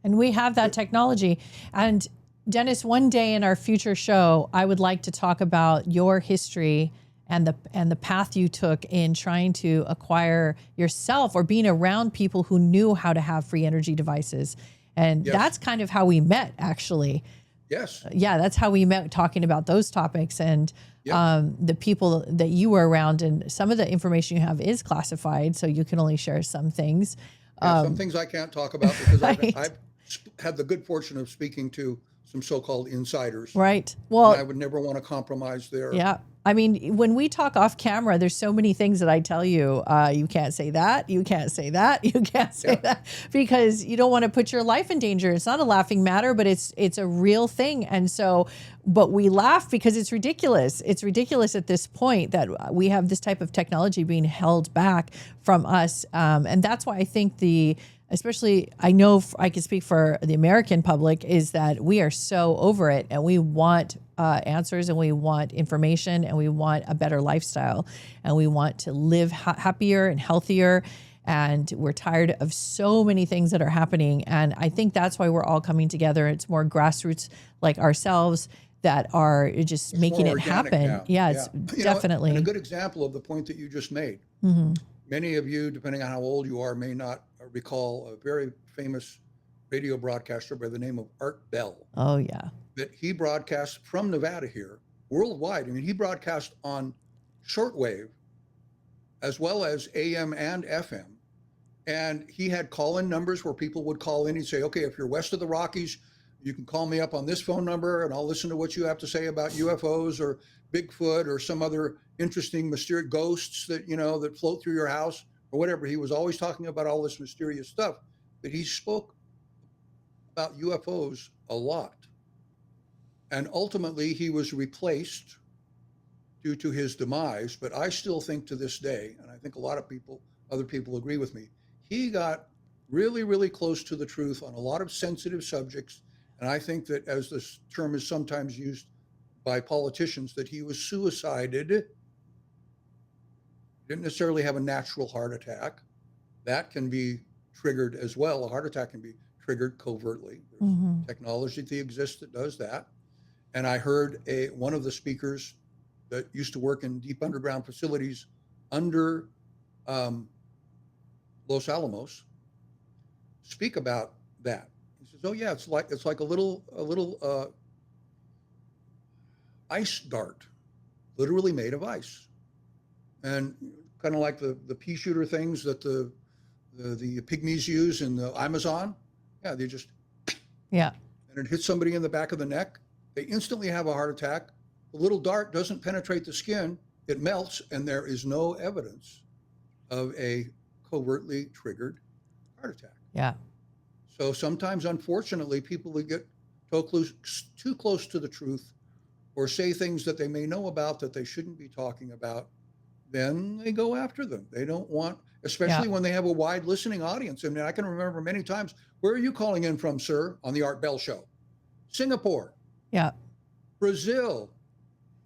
And we have that technology. And Dennis, one day in our future show, I would like to talk about your history and the path you took in trying to acquire yourself or being around people who knew how to have free energy devices. And that's kind of how we met, actually. Yes. Yeah, that's how we met, talking about those topics and the people that you were around. And some of the information you have is classified, so you can only share some things. Some things I can't talk about because I've had the good fortune of speaking to some so-called insiders. Right. Well, I would never want to compromise their. Yeah. I mean, when we talk off camera, there's so many things that I tell you, you can't say that, you can't say that, you can't say that, because you don't want to put your life in danger. It's not a laughing matter, but it's a real thing. And so, but we laugh because it's ridiculous. It's ridiculous at this point that we have this type of technology being held back from us. And that's why I think especially, I know I can speak for the American public, is that we are so over it and we want answers and we want information and we want a better lifestyle and we want to live happier and healthier. And we're tired of so many things that are happening. And I think that's why we're all coming together. It's more grassroots like ourselves that are just making it happen. Now. Yeah, definitely. And a good example of the point that you just made. Many of you, depending on how old you are, may not recall a very famous radio broadcaster by the name of Art Bell. Oh, yeah. That he broadcast from Nevada here, worldwide. I mean, he broadcast on shortwave as well as AM and FM. And he had call-in numbers where people would call in and say, okay, if you're west of the Rockies, you can call me up on this phone number and I'll listen to what you have to say about UFOs or Bigfoot or some other interesting mysterious ghosts that, that float through your house or whatever. He was always talking about all this mysterious stuff, but he spoke about UFOs a lot. And ultimately he was replaced due to his demise. But I still think to this day, and I think a lot of other people agree with me, he got really, really close to the truth on a lot of sensitive subjects. And I think that, as this term is sometimes used by politicians, that he was suicided. Didn't necessarily have a natural heart attack. That can be triggered as well. A heart attack can be triggered covertly. There's technology that exists that does that. And I heard one of the speakers that used to work in deep underground facilities under Los Alamos speak about that. He says, "Oh yeah, it's like a little ice dart, literally made of ice, and kind of like the pea shooter things that the pygmies use in the Amazon. Yeah, they just and it hits somebody in the back of the neck. They instantly have a heart attack. The little dart doesn't penetrate the skin; it melts, and there is no evidence of a covertly triggered heart attack." Yeah. So sometimes, unfortunately, people will get too close to the truth or say things that they may know about that they shouldn't be talking about then they go after them. They don't want, Yeah. especially when they have a wide listening audience. I mean, I can remember many times, where are you calling in from, sir, on the Art Bell Show? Singapore, Yeah. Brazil,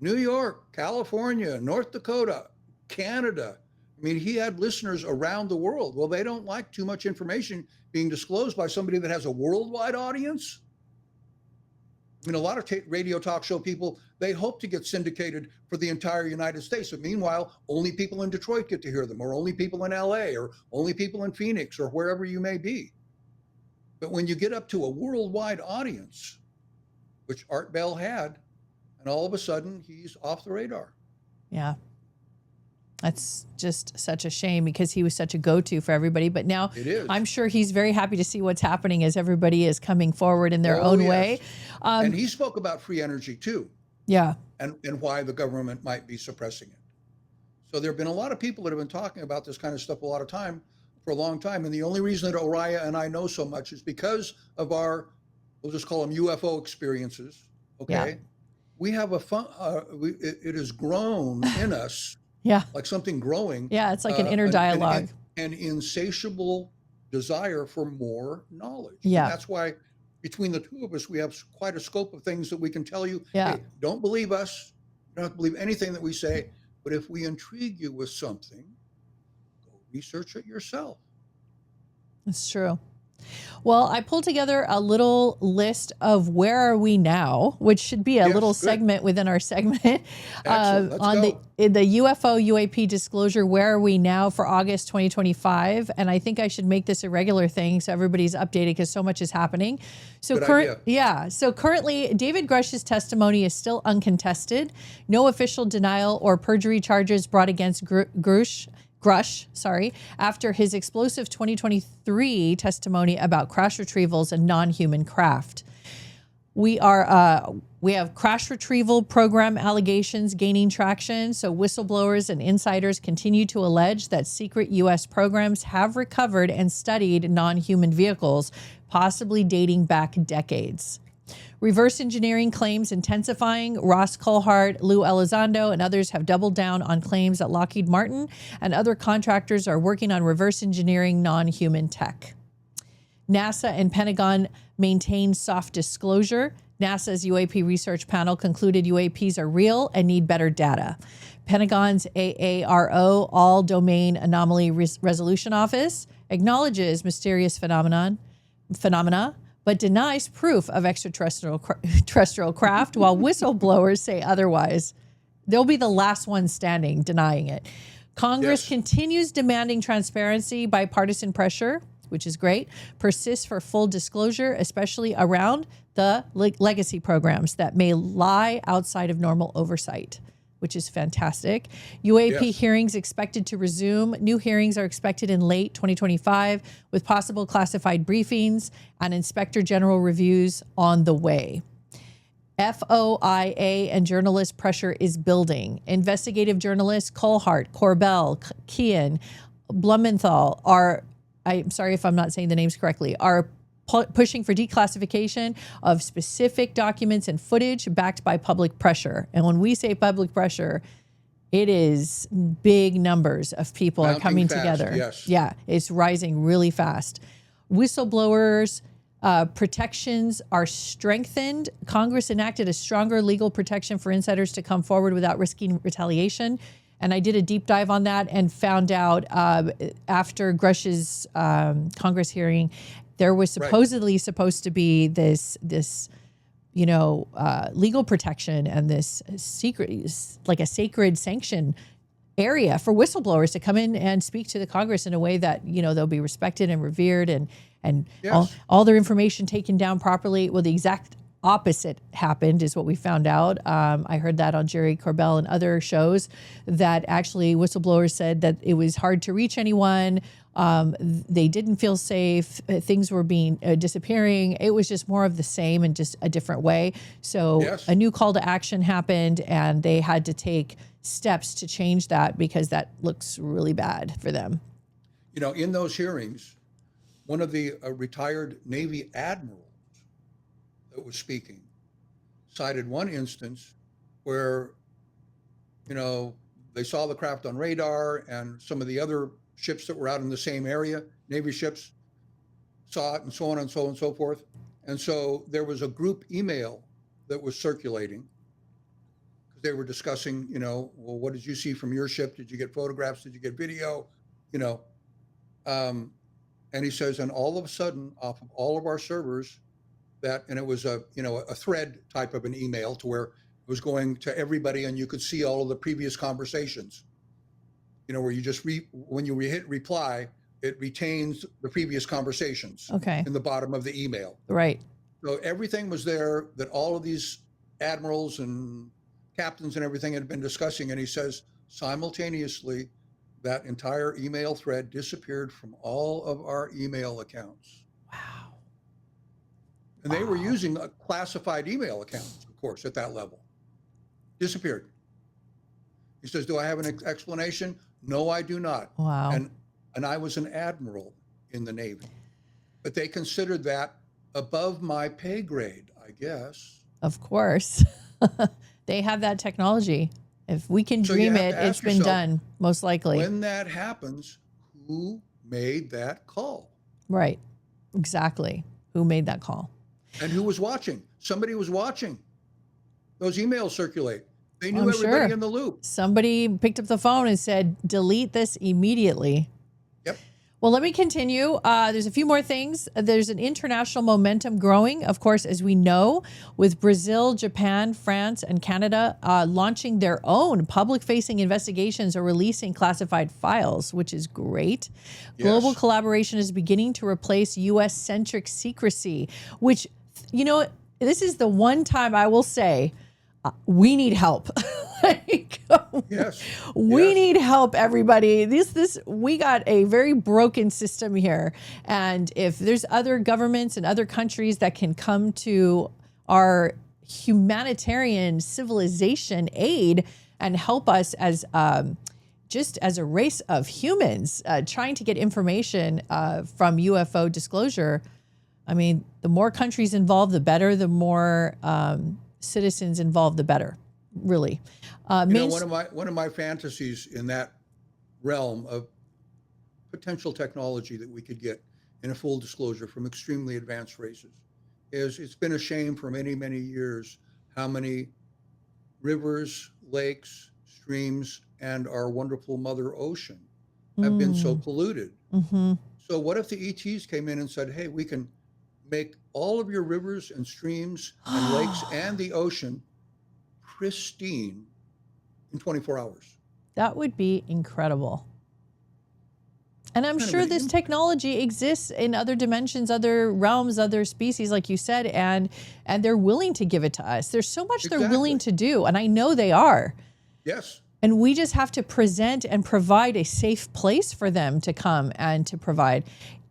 New York, California, North Dakota, Canada. I mean, he had listeners around the world. Well, they don't like too much information being disclosed by somebody that has a worldwide audience. I mean, a lot of radio talk show people, they hope to get syndicated for the entire United States. But meanwhile, only people in Detroit get to hear them, or only people in LA, or only people in Phoenix, or wherever you may be. But when you get up to a worldwide audience, which Art Bell had, and all of a sudden he's off the radar. Yeah. That's just such a shame because he was such a go-to for everybody. But now It is. I'm sure he's very happy to see what's happening as everybody is coming forward in their Oh, own yes. way. And he spoke about free energy too, Yeah. and why the government might be suppressing it. So there have been a lot of people that have been talking about this kind of stuff for a long time. And the only reason that Oria and I know so much is because of our, we'll just call them UFO experiences. Okay. Yeah. We have it has grown in us Yeah. like something growing. Yeah. It's like an inner dialogue. An insatiable desire for more knowledge. Yeah. And that's why between the two of us, we have quite a scope of things that we can tell you. Yeah. Hey, don't believe us. You don't have to believe anything that we say. But if we intrigue you with something, go research it yourself. That's true. Well, I pulled together a little list of where are we now, which should be a Yes, little good. segment within our segment Excellent. Let's on go. the UFO UAP disclosure. Where are we now for August 2025? And I think I should make this a regular thing so everybody's updated because so much is happening. So Good idea. So currently, David Grush's testimony is still uncontested. No official denial or perjury charges brought against Grush, after his explosive 2023 testimony about crash retrievals and non-human craft. We have crash retrieval program allegations gaining traction. So whistleblowers and insiders continue to allege that secret U.S. programs have recovered and studied non-human vehicles, possibly dating back decades. Reverse engineering claims intensifying. Ross Coulthart, Lou Elizondo, and others have doubled down on claims that Lockheed Martin and other contractors are working on reverse engineering non-human tech. NASA and Pentagon maintain soft disclosure. NASA's UAP research panel concluded UAPs are real and need better data. Pentagon's AARO, All Domain Anomaly Resolution Office, acknowledges mysterious phenomena, but denies proof of extraterrestrial craft, while whistleblowers say otherwise. They'll be the last ones standing denying it. Congress Yes. continues demanding transparency. Bipartisan pressure, which is great, persists for full disclosure, especially around the legacy programs that may lie outside of normal oversight, which is fantastic. UAP Yes. hearings expected to resume. New hearings are expected in late 2025 with possible classified briefings and inspector general reviews on the way. FOIA and journalist pressure is building. Investigative journalists Coulthart, Corbell, Kean, Blumenthal I'm sorry if I'm not saying the names correctly, are pushing for declassification of specific documents and footage backed by public pressure. And when we say public pressure, it is big numbers of people are Mounting coming fast, together. yes. Yeah, it's rising really fast. Whistleblowers protections are strengthened. Congress enacted a stronger legal protection for insiders to come forward without risking retaliation. And I did a deep dive on that and found out after Grush's Congress hearing, there was supposedly supposed to be this legal protection and this secret, like a sacred sanction area for whistleblowers to come in and speak to the Congress in a way that, they'll be respected and revered and Yes. all their information taken down properly. Well, the exact opposite happened is what we found out. I heard that on Jerry Corbell and other shows that actually whistleblowers said that it was hard to reach anyone. They didn't feel safe. Things were disappearing. It was just more of the same in just a different way. So Yes. a new call to action happened and they had to take steps to change that because that looks really bad for them. In those hearings, one of the retired Navy admirals that was speaking cited one instance where, the they saw the craft on radar, and some of the other ships that were out in the same area, Navy ships, saw it, and so on and so on and so forth. And so there was a group email that was circulating because they were discussing, well, what did you see from your ship? Did you get photographs? Did you get video? You know, and he says, and all of a sudden, off of all of our servers, and it was a thread type of an email to where it was going to everybody, and you could see all of the previous conversations. Where you just when you hit reply, it retains the previous conversations. Okay. In the bottom of the email. Right. So everything was there that all of these admirals and captains and everything had been discussing, and he says simultaneously that entire email thread disappeared from all of our email accounts. Wow. And they were using classified email accounts, of course, at that level. Disappeared. He says, do I have an explanation? No, I do not. Wow. And I was an admiral in the Navy. But they considered that above my pay grade, I guess. Of course. They have that technology. If we can dream it, it's been done, most likely. When that happens, who made that call? Right. Exactly. Who made that call? And who was watching? Somebody was watching. Those emails circulate. They knew I'm everybody sure. in the loop. Somebody picked up the phone and said, delete this immediately. Yep. Well, let me continue. There's a few more things. There's an international momentum growing, of course, as we know, with Brazil, Japan, France, and Canada launching their own public-facing investigations or releasing classified files, which is great. Yes. Global collaboration is beginning to replace U.S.-centric secrecy, which, this is the one time I will say, we need help. Yes. We need help, everybody. We got a very broken system here. And if there's other governments and other countries that can come to our humanitarian civilization aid and help us as just as a race of humans trying to get information from UFO disclosure, I mean, the more countries involved, the better. The more citizens involved, the better. Really, one of my fantasies in that realm of potential technology that we could get in a full disclosure from extremely advanced races is it's been a shame for many, many years how many rivers, lakes, streams, and our wonderful Mother Ocean have been so polluted. Mm-hmm. So what if the ETs came in and said, hey, we can make all of your rivers and streams and lakes and the ocean pristine in 24 hours. That would be incredible. And I'm sure this technology exists in other dimensions, other realms, other species, like you said, and they're willing to give it to us. There's so much they're willing to do, and I know they are. Yes. And we just have to present and provide a safe place for them to come and to provide.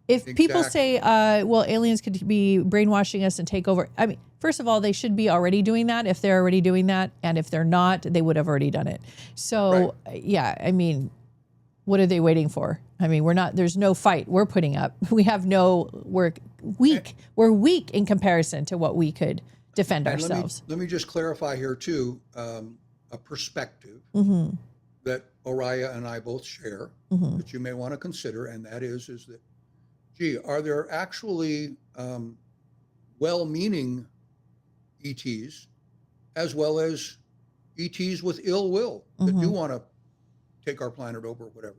If people say, well, aliens could be brainwashing us and take over, I mean, first of all, they should be already doing that if they're already doing that. And if they're not, they would have already done it. So, yeah, I mean, what are they waiting for? I mean, there's no fight we're putting up. We're weak. We're weak in comparison to what we could defend ourselves. Let me just clarify here, too, a perspective that Oria and I both share that you may want to consider. And that is that, gee, are there actually well-meaning ETs as well as ETs with ill will that do want to take our planet over or whatever?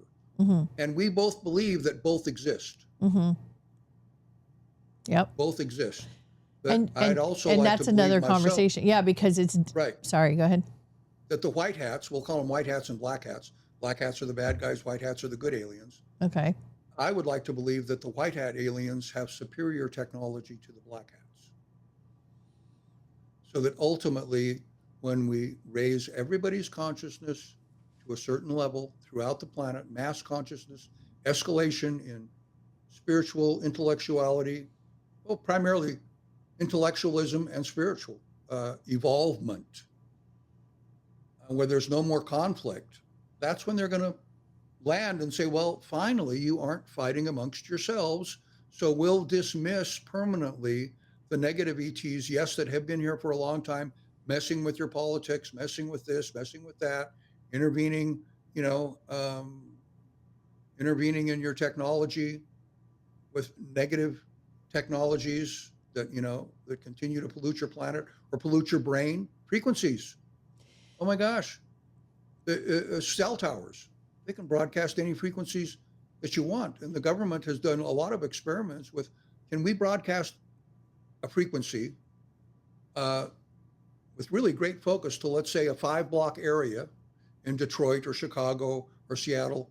And we both believe that both exist. Yep. Both exist. But and I'd also and like that's to another believe myself, conversation. Yeah, because it's right. Sorry, go ahead. That the white hats, we'll call them white hats and black hats. Black hats are the bad guys, white hats are the good aliens. Okay. I would like to believe that the white hat aliens have superior technology to the black hats. So that ultimately, when we raise everybody's consciousness to a certain level throughout the planet, mass consciousness, escalation in spiritual intellectuality, well, primarily intellectualism and spiritual evolvement, where there's no more conflict, that's when they're going to land and say, well, finally, you aren't fighting amongst yourselves, so we'll dismiss permanently the negative ETs, yes, that have been here for a long time, messing with your politics, messing with this, messing with that, intervening you know, intervening in your technology with negative technologies that, you know, that continue to pollute your planet or pollute your brain. Frequencies. Oh my gosh. The cell towers, they can broadcast any frequencies that you want. And the government has done a lot of experiments with, can we broadcast a frequency with really great focus to, let's say, a 5-block area in Detroit or Chicago or Seattle,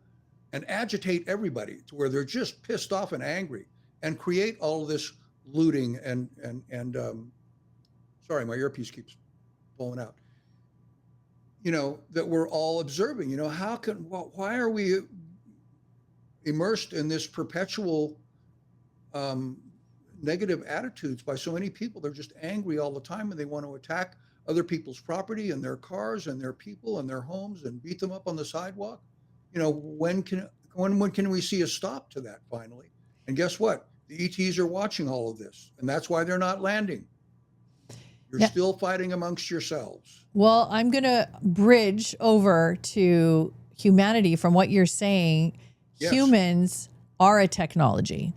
and agitate everybody to where they're just pissed off and angry, and create all of this looting and sorry, my earpiece keeps blowing out. You know, that we're all observing. You know, why are we immersed in this perpetual negative attitudes by so many people? They're just angry all the time, and they want to attack other people's property and their cars and their people and their homes and beat them up on the sidewalk. You know, when can we see a stop to that finally? And guess what? The ETs are watching all of this, and that's why they're not landing. You're still fighting amongst yourselves. Well, I'm going to bridge over to humanity from what you're saying. Yes. Humans are a technology.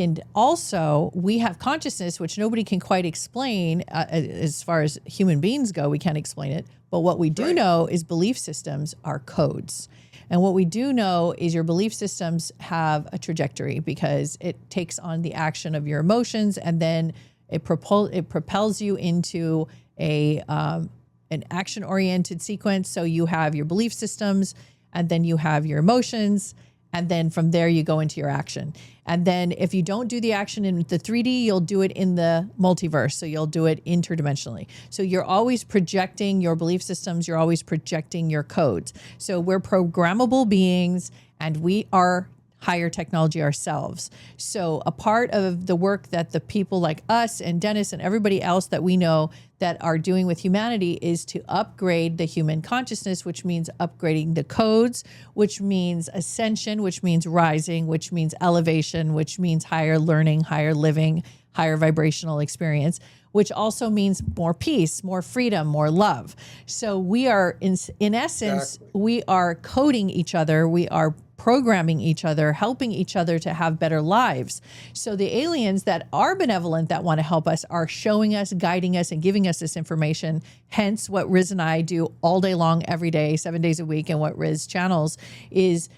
And also, we have consciousness, which nobody can quite explain as far as human beings go. We can't explain it. But what we do know is belief systems are codes. And what we do know is your belief systems have a trajectory, because it takes on the action of your emotions, and then it propels you into an action-oriented sequence. So you have your belief systems, and then you have your emotions, and then from there you go into your action. And then if you don't do the action in the 3D, you'll do it in the multiverse. So you'll do it interdimensionally. So you're always projecting your belief systems. You're always projecting your codes. So we're programmable beings, and we are higher technology ourselves. So a part of the work that the people like us and Dennis and everybody else that we know that are doing with humanity is to upgrade the human consciousness, which means upgrading the codes, which means ascension, which means rising, which means elevation, which means higher learning, higher living, higher vibrational experience, which also means more peace, more freedom, more love. So we are, in essence, we are coding each other. We are programming each other, helping each other to have better lives. So the aliens that are benevolent, that want to help us, are showing us, guiding us, and giving us this information. Hence what Riz and I do all day long, every day, 7 days a week. And what Riz channels is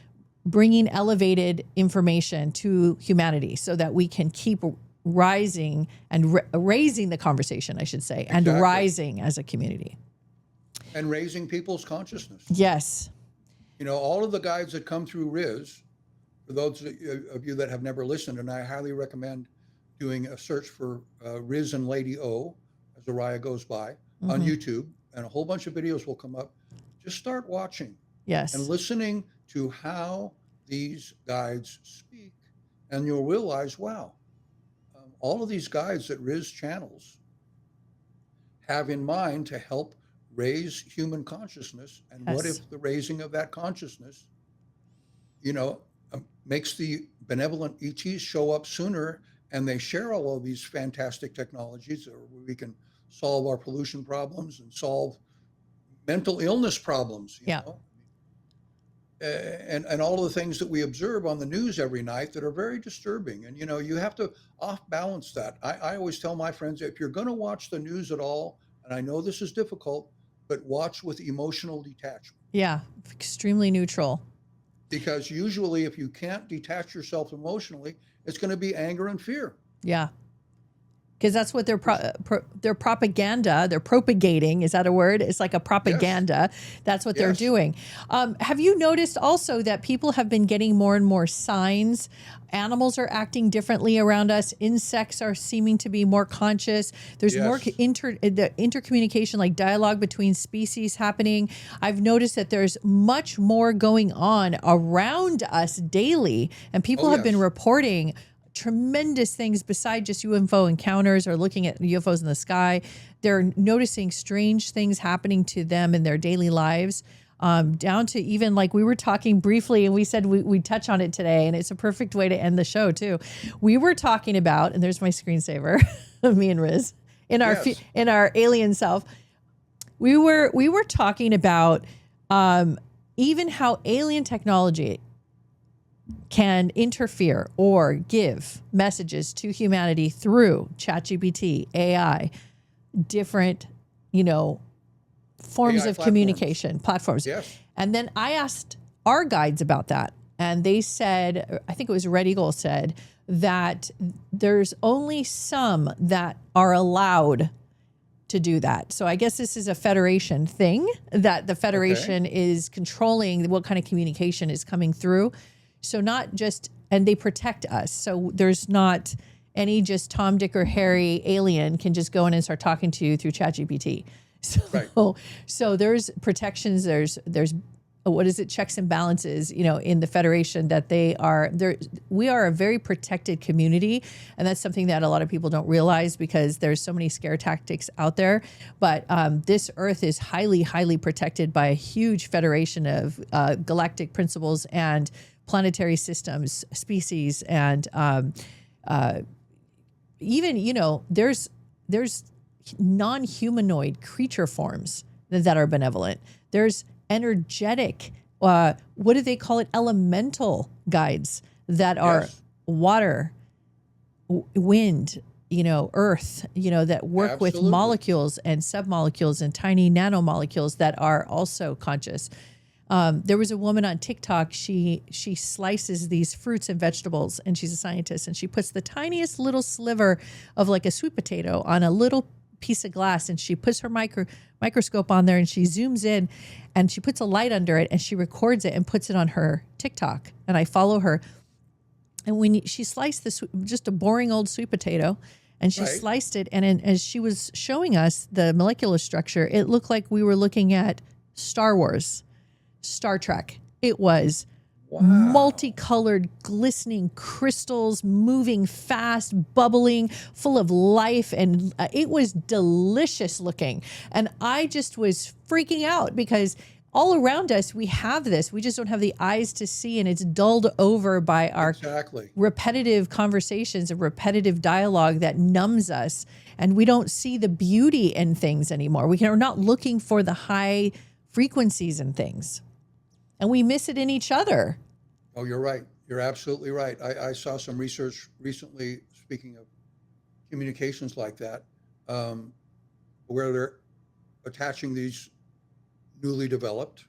bringing elevated information to humanity so that we can keep rising and raising the conversation, I should say, and rising as a community. And raising people's consciousness. Yes. You know, all of the guides that come through Riz, for those of you that have never listened, and I highly recommend doing a search for Riz and Lady O as Oria goes by on YouTube, and a whole bunch of videos will come up. Just start watching. Yes. And listening to how these guides speak, and you'll realize, wow, all of these guides that Riz channels have in mind to help raise human consciousness. And what if the raising of that consciousness, you know, makes the benevolent ETs show up sooner, and they share all of these fantastic technologies, or we can solve our pollution problems and solve mental illness problems, you know? And all of the things that we observe on the news every night that are very disturbing. And, you know, you have to off balance that. I always tell my friends, if you're going to watch the news at all, and I know this is difficult, but watch with emotional detachment. Yeah, extremely neutral. Because usually if you can't detach yourself emotionally, it's going to be anger and fear. Yeah. Because that's what their propaganda, they're propagating. Is that a word? It's like a propaganda. Yes. That's what they're doing. Have you noticed also that people have been getting more and more signs? Animals are acting differently around us. Insects are seeming to be more conscious. There's more intercommunication, like dialogue between species happening. I've noticed that there's much more going on around us daily, and people have been reporting tremendous things besides just UFO encounters or looking at UFOs in the sky. They're noticing strange things happening to them in their daily lives, down to even like we were talking briefly, and we said we'd touch on it today, and it's a perfect way to end the show too. We were talking about, and there's my screensaver, me and Riz, in our alien self. We were talking about even how alien technology can interfere or give messages to humanity through ChatGPT, AI, different, forms AI of platforms. communication platforms. Yes. And then I asked our guides about that. And they said, I think it was Red Eagle said, that there's only some that are allowed to do that. So I guess this is a Federation thing, that the Federation is controlling what kind of communication is coming through. So not just, and they protect us. So there's not any just Tom, Dick, or Harry alien can just go in and start talking to you through ChatGPT. So, so there's protections. There's what is it? Checks and balances, in the Federation, that they are there. We are a very protected community. And that's something that a lot of people don't realize, because there's so many scare tactics out there. But this Earth is highly, highly protected by a huge federation of galactic principles and planetary systems, species, and even, there's non-humanoid creature forms that are benevolent. There's energetic, what do they call it? Elemental guides that are water, wind, earth, that work with molecules and submolecules and tiny nanomolecules that are also conscious. There was a woman on TikTok. She slices these fruits and vegetables, and she's a scientist, and she puts the tiniest little sliver of like a sweet potato on a little piece of glass, and she puts her microscope on there, and she zooms in, and she puts a light under it, and she records it and puts it on her TikTok. And I follow her. And when she sliced this, just a boring old sweet potato, and she sliced it, and as she was showing us the molecular structure, it looked like we were looking at Star Wars, Star Trek. It was multicolored, glistening crystals, moving fast, bubbling, full of life. And it was delicious looking. And I just was freaking out, because all around us, we have this. We just don't have the eyes to see, and it's dulled over by our repetitive conversations and repetitive dialogue that numbs us. And we don't see the beauty in things anymore. We're not looking for the high frequencies in things. And we miss it in each other. Oh, you're right. You're absolutely right. I saw some research recently, speaking of communications like that, where they're attaching these newly developed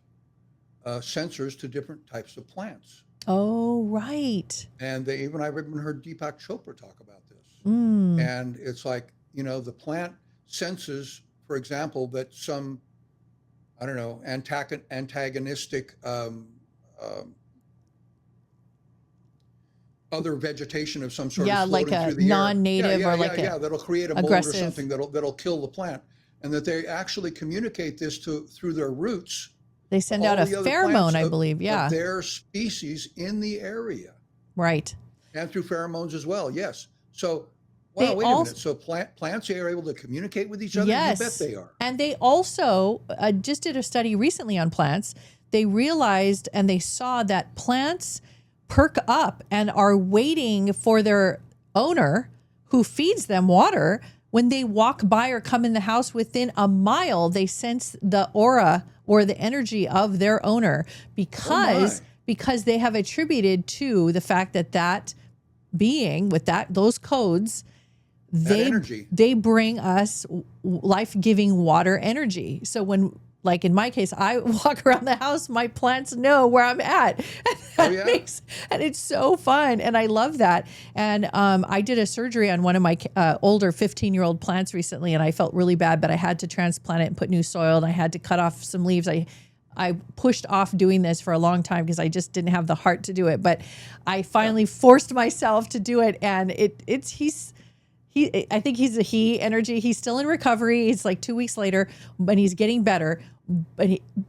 sensors to different types of plants. Oh, right. And I've even heard Deepak Chopra talk about this. And it's like, the plant senses, for example, that some, I don't know, antagonistic other vegetation of some sort is floating like a through the non-native air. or like that'll create a mold aggressive or something that'll kill the plant, and that they actually communicate this through their roots. They send out a pheromone, I believe, of their species in the area. Right. And through pheromones as well, yes. So, wait a minute. So plants are able to communicate with each other? Yes. You bet they are. And they also just did a study recently on plants. They realized and they saw that plants perk up and are waiting for their owner, who feeds them water. When they walk by or come in the house within a mile, they sense the aura or the energy of their owner, because they have attributed to the fact that being with those codes, they bring us life-giving water energy. So when, like in my case, I walk around the house, my plants know where I'm at. And it's so fun. And I love that. And I did a surgery on one of my older 15-year-old plants recently, and I felt really bad, but I had to transplant it and put new soil, and I had to cut off some leaves. I pushed off doing this for a long time because I just didn't have the heart to do it. But I finally forced myself to do it. And I think he's a he energy. He's still in recovery. It's like 2 weeks later, but he's getting better.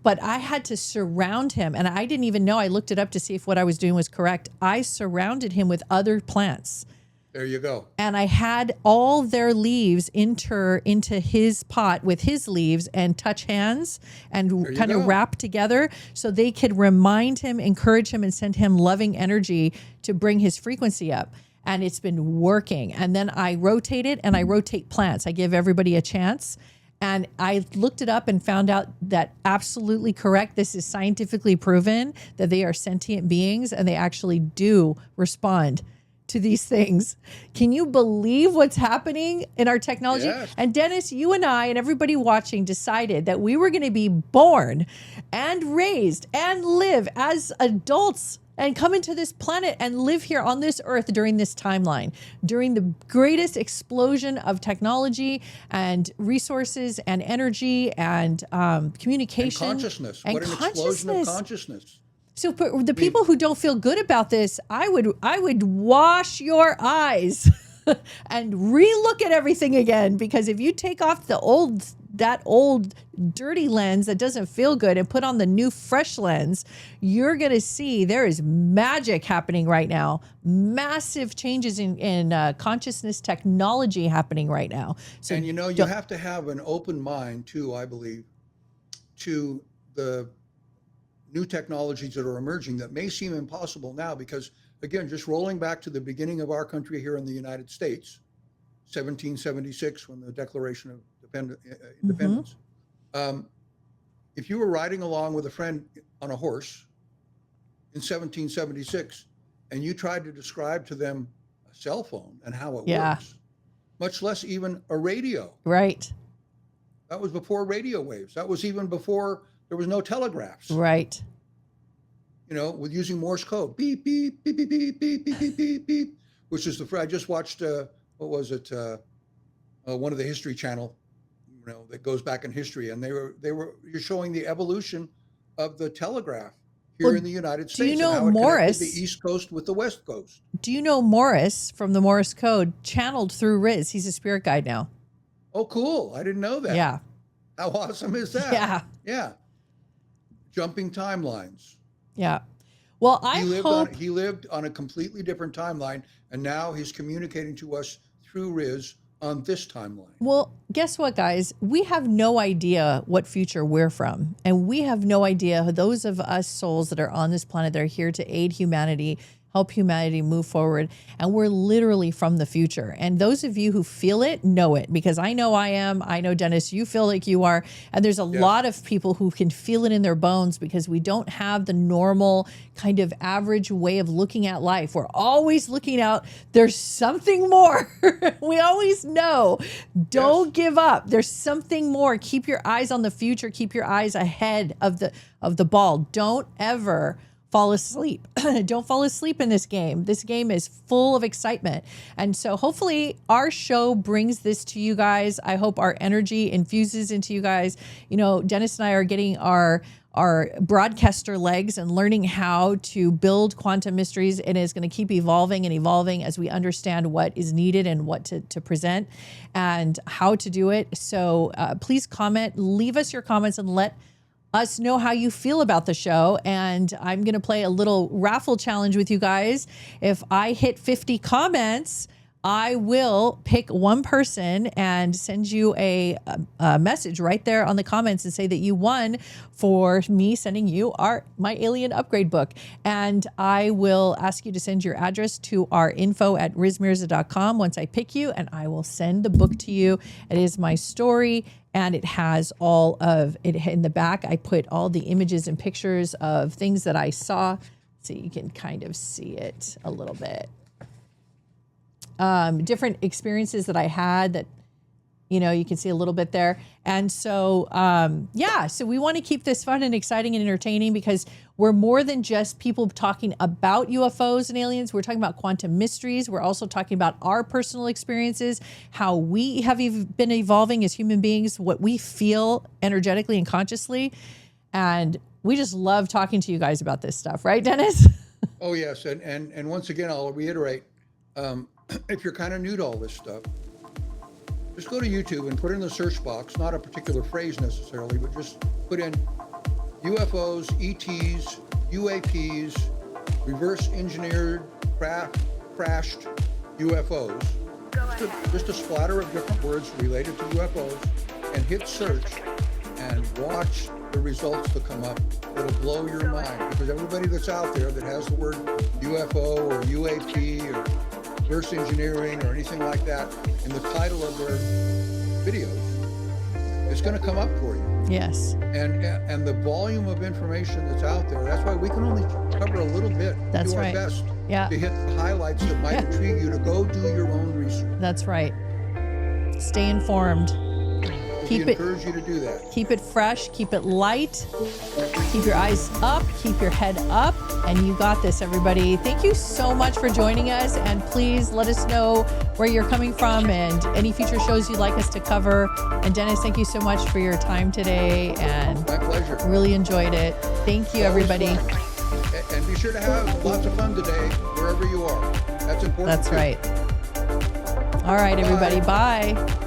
But I had to surround him, and I didn't even know. I looked it up to see if what I was doing was correct. I surrounded him with other plants. There you go. And I had all their leaves enter into his pot with his leaves and touch hands and kind of wrap together, so they could remind him, encourage him, and send him loving energy to bring his frequency up. And it's been working. And then I rotate it, and I rotate plants. I give everybody a chance. And I looked it up and found out that absolutely correct. This is scientifically proven that they are sentient beings and they actually do respond to these things. Can you believe what's happening in our technology? Yes. And Dennis, you and I and everybody watching decided that we were going to be born and raised and live as adults and come into this planet and live here on this earth during this timeline, during the greatest explosion of technology and resources and energy and communication. And consciousness. And What an explosion of consciousness. So for the people who don't feel good about this, I would wash your eyes and relook at everything again, because if you take off that old dirty lens that doesn't feel good and put on the new fresh lens, you're going to see there is magic happening right now. Massive changes in consciousness technology happening right now. So And you have to have an open mind too, I believe, to the new technologies that are emerging that may seem impossible now, because again, just rolling back to the beginning of our country here in the United States, 1776, when the Declaration of Independence, if you were riding along with a friend on a horse in 1776 and you tried to describe to them a cell phone and how it works, much less even a radio. Right. That was before radio waves. That was even before there was no telegraphs. Right. With using Morse code, beep, beep, beep, beep, beep, beep, beep, beep, beep, beep, which is I just watched, what was it? One of the History Channel, that goes back in history. And you're showing the evolution of the telegraph here in the United States. Do you know and how it Morris? connected the East Coast with the West Coast. Do you know Morris from the Morse code channeled through Riz? He's a spirit guide now. Oh, cool. I didn't know that. Yeah. How awesome is that? Yeah. Yeah. Jumping timelines. Yeah. Well, He lived on a completely different timeline, and now he's communicating to us through Riz on this timeline. Well, guess what, guys? We have no idea what future we're from, and we have no idea, those of us souls that are on this planet that are here to aid humanity, help humanity move forward, and we're literally from the future. And those of you who feel it, know it, because I know I am. I know, Dennis, you feel like you are. And there's a lot of people who can feel it in their bones, because we don't have the normal kind of average way of looking at life. We're always looking out. There's something more. We always know. Don't give up. There's something more. Keep your eyes on the future. Keep your eyes ahead of the ball. Don't ever fall asleep. Don't fall asleep in this game. This game is full of excitement. And so hopefully our show brings this to you guys. I hope our energy infuses into you guys. Dennis and I are getting our broadcaster legs and learning how to build quantum mysteries, and it's going to keep evolving and evolving as we understand what is needed and what to present and how to do it. So please comment, leave us your comments, and let us know how you feel about the show. And I'm going to play a little raffle challenge with you guys. If I hit 50 comments, I will pick one person and send you a message right there on the comments and say that you won for me sending you my alien upgrade book. And I will ask you to send your address to our info@rizmirza.com once I pick you, and I will send the book to you. It is my story, and it has all of it in the back. I put all the images and pictures of things that I saw, so you can kind of see it a little bit. Different experiences that I had that, you can see a little bit there. And so, so we want to keep this fun and exciting and entertaining, because we're more than just people talking about UFOs and aliens. We're talking about quantum mysteries. We're also talking about our personal experiences, how we have been evolving as human beings, what we feel energetically and consciously. And we just love talking to you guys about this stuff. Right, Dennis? Oh, yes. And once again, I'll reiterate, if you're kind of new to all this stuff, just go to YouTube and put in the search box, not a particular phrase necessarily, but just put in UFOs, ETs, UAPs, reverse engineered, crashed UFOs. Just a splatter of different words related to UFOs, and hit search and watch the results that come up. It'll blow your mind, because everybody that's out there that has the word UFO or UAP or reverse engineering or anything like that in the title of their videos, going to come up for you. Yes. And the volume of information that's out there, that's why we can only cover a little bit. That's do our right. best Yeah. to hit the highlights that might intrigue you to go do your own research. That's right. Stay informed. We encourage you to do that. Keep it fresh, keep it light, keep your eyes up, keep your head up, and you got this, everybody. Thank you so much for joining us, and please let us know where you're coming from and any future shows you'd like us to cover. And Dennis, thank you so much for your time today, and my pleasure. Really enjoyed it. Thank you, everybody. And be sure to have lots of fun today, wherever you are. That's important. That's right. All right, everybody. Bye.